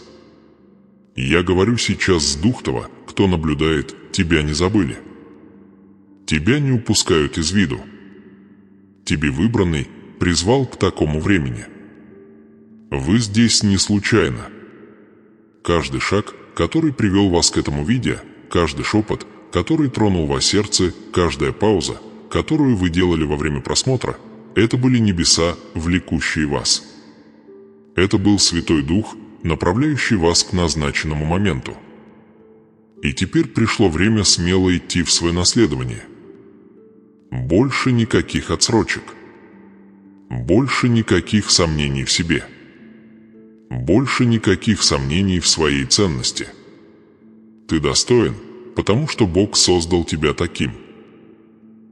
Я говорю сейчас с Духтова, кто наблюдает, тебя не забыли. Тебя не упускают из виду. Тебе выбранный призвал к такому времени. Вы здесь не случайно. Каждый шаг, который привел вас к этому виде, каждый шепот, который тронул вас сердце, каждая пауза, которую вы делали во время просмотра, это были небеса, влекущие вас. Это был Святой Дух, направляющий вас к назначенному моменту. И теперь пришло время смело идти в свое наследование. Больше никаких отсрочек. Больше никаких сомнений в себе. Больше никаких сомнений в своей ценности. Ты достоин, потому что Бог создал тебя таким.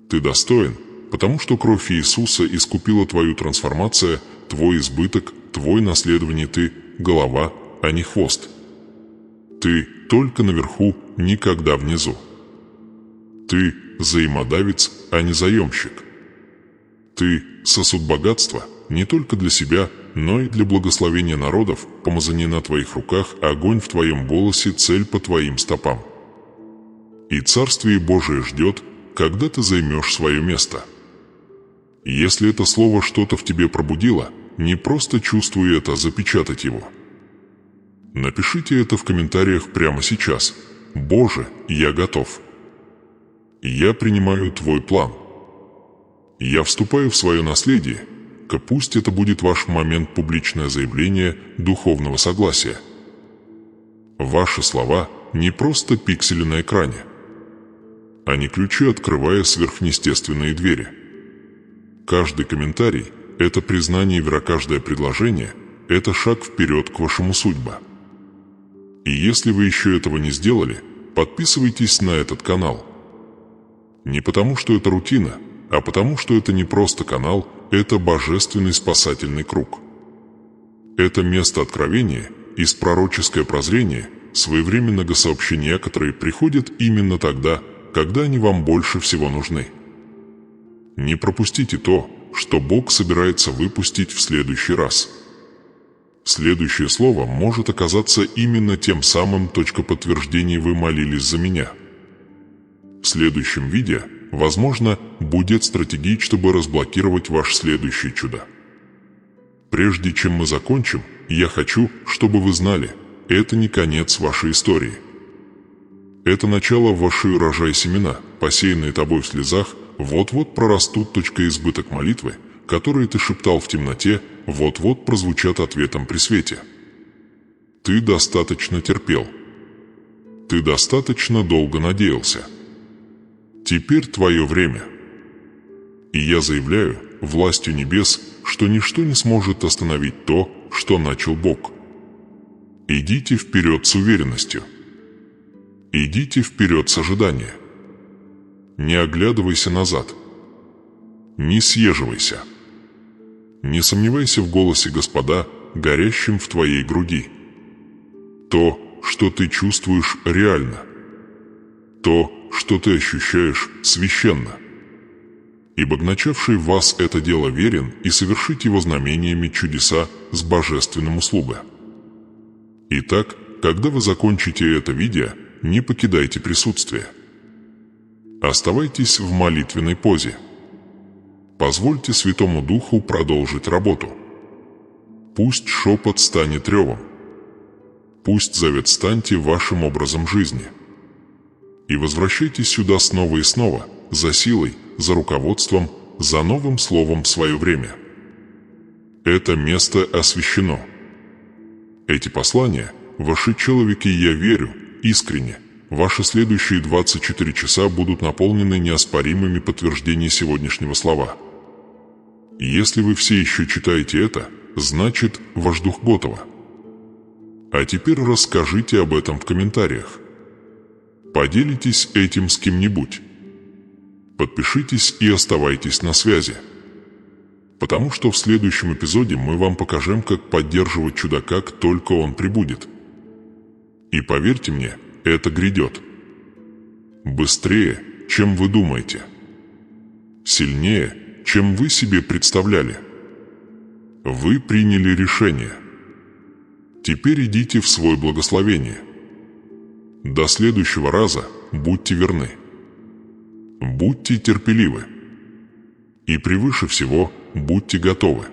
Ты достоин, потому что кровь Иисуса искупила твою трансформацию, твой избыток, твое наследование. Ты – голова, а не хвост. Ты только наверху, никогда внизу. Ты – взаимодавец, а не заемщик. Ты – сосуд богатства не только для себя, но и для благословения народов, помазание на твоих руках, огонь в твоем голосе, цель по твоим стопам. И Царствие Божие ждет, когда ты займешь свое место. Если это слово что-то в тебе пробудило, не просто чувствуй это, запечатать его. Напишите это в комментариях прямо сейчас. Боже, я готов. Я принимаю Твой план. Я вступаю в свое наследие, пусть это будет ваш момент публичное заявление духовного согласия. Ваши слова не просто пиксели на экране. Они ключи, открывая сверхъестественные двери. Каждый комментарий – это признание вера, каждое предложение – это шаг вперед к вашему судьбе. И если вы еще этого не сделали, подписывайтесь на этот канал. Не потому, что это рутина, а потому, что это не просто канал, это божественный спасательный круг. Это место откровения, из пророческое прозрение, своевременного сообщения, которые приходят именно тогда, когда они вам больше всего нужны. Не пропустите то, что Бог собирается выпустить в следующий раз. Следующее слово может оказаться именно тем самым подтверждения «Вы молились за меня». В следующем видео, возможно, будет стратегия, чтобы разблокировать ваше следующее чудо. Прежде чем мы закончим, я хочу, чтобы вы знали, это не конец вашей истории. Это начало вашей урожай семена, посеянные тобой в слезах, вот-вот прорастут. Избыток молитвы, которые ты шептал в темноте, вот-вот прозвучат ответом при свете. Ты достаточно терпел. Ты достаточно долго надеялся. Теперь твое время. И я заявляю властью небес, что ничто не сможет остановить то, что начал Бог. Идите вперед с уверенностью. Идите вперед с ожиданием. Не оглядывайся назад. Не съеживайся. Не сомневайся в голосе Господа, горящем в твоей груди. То, что ты чувствуешь, реально. То, что ты ощущаешь, священно. Ибо начавший в вас это дело верен и совершить его знамениями чудеса с божественным услугой. Итак, когда вы закончите это видео, не покидайте присутствие. Оставайтесь в молитвенной позе. Позвольте Святому Духу продолжить работу. Пусть шепот станет ревом. Пусть завет станьте вашим образом жизни. И возвращайтесь сюда снова и снова, за силой, за руководством, за новым словом в свое время. Это место освящено. Эти послания, ваши человеки, я верю, искренне, ваши следующие 24 часа будут наполнены неоспоримыми подтверждениями сегодняшнего слова. Если вы все еще читаете это, значит, ваш дух готово. А теперь расскажите об этом в комментариях. Поделитесь этим с кем-нибудь. Подпишитесь и оставайтесь на связи. Потому что в следующем эпизоде мы вам покажем, как поддерживать чудака, как только он прибудет. И поверьте мне, это грядет. Быстрее, чем вы думаете. Сильнее, чем вы себе представляли. Вы приняли решение. Теперь идите в свое благословение. До следующего раза будьте верны. Будьте терпеливы. И превыше всего будьте готовы.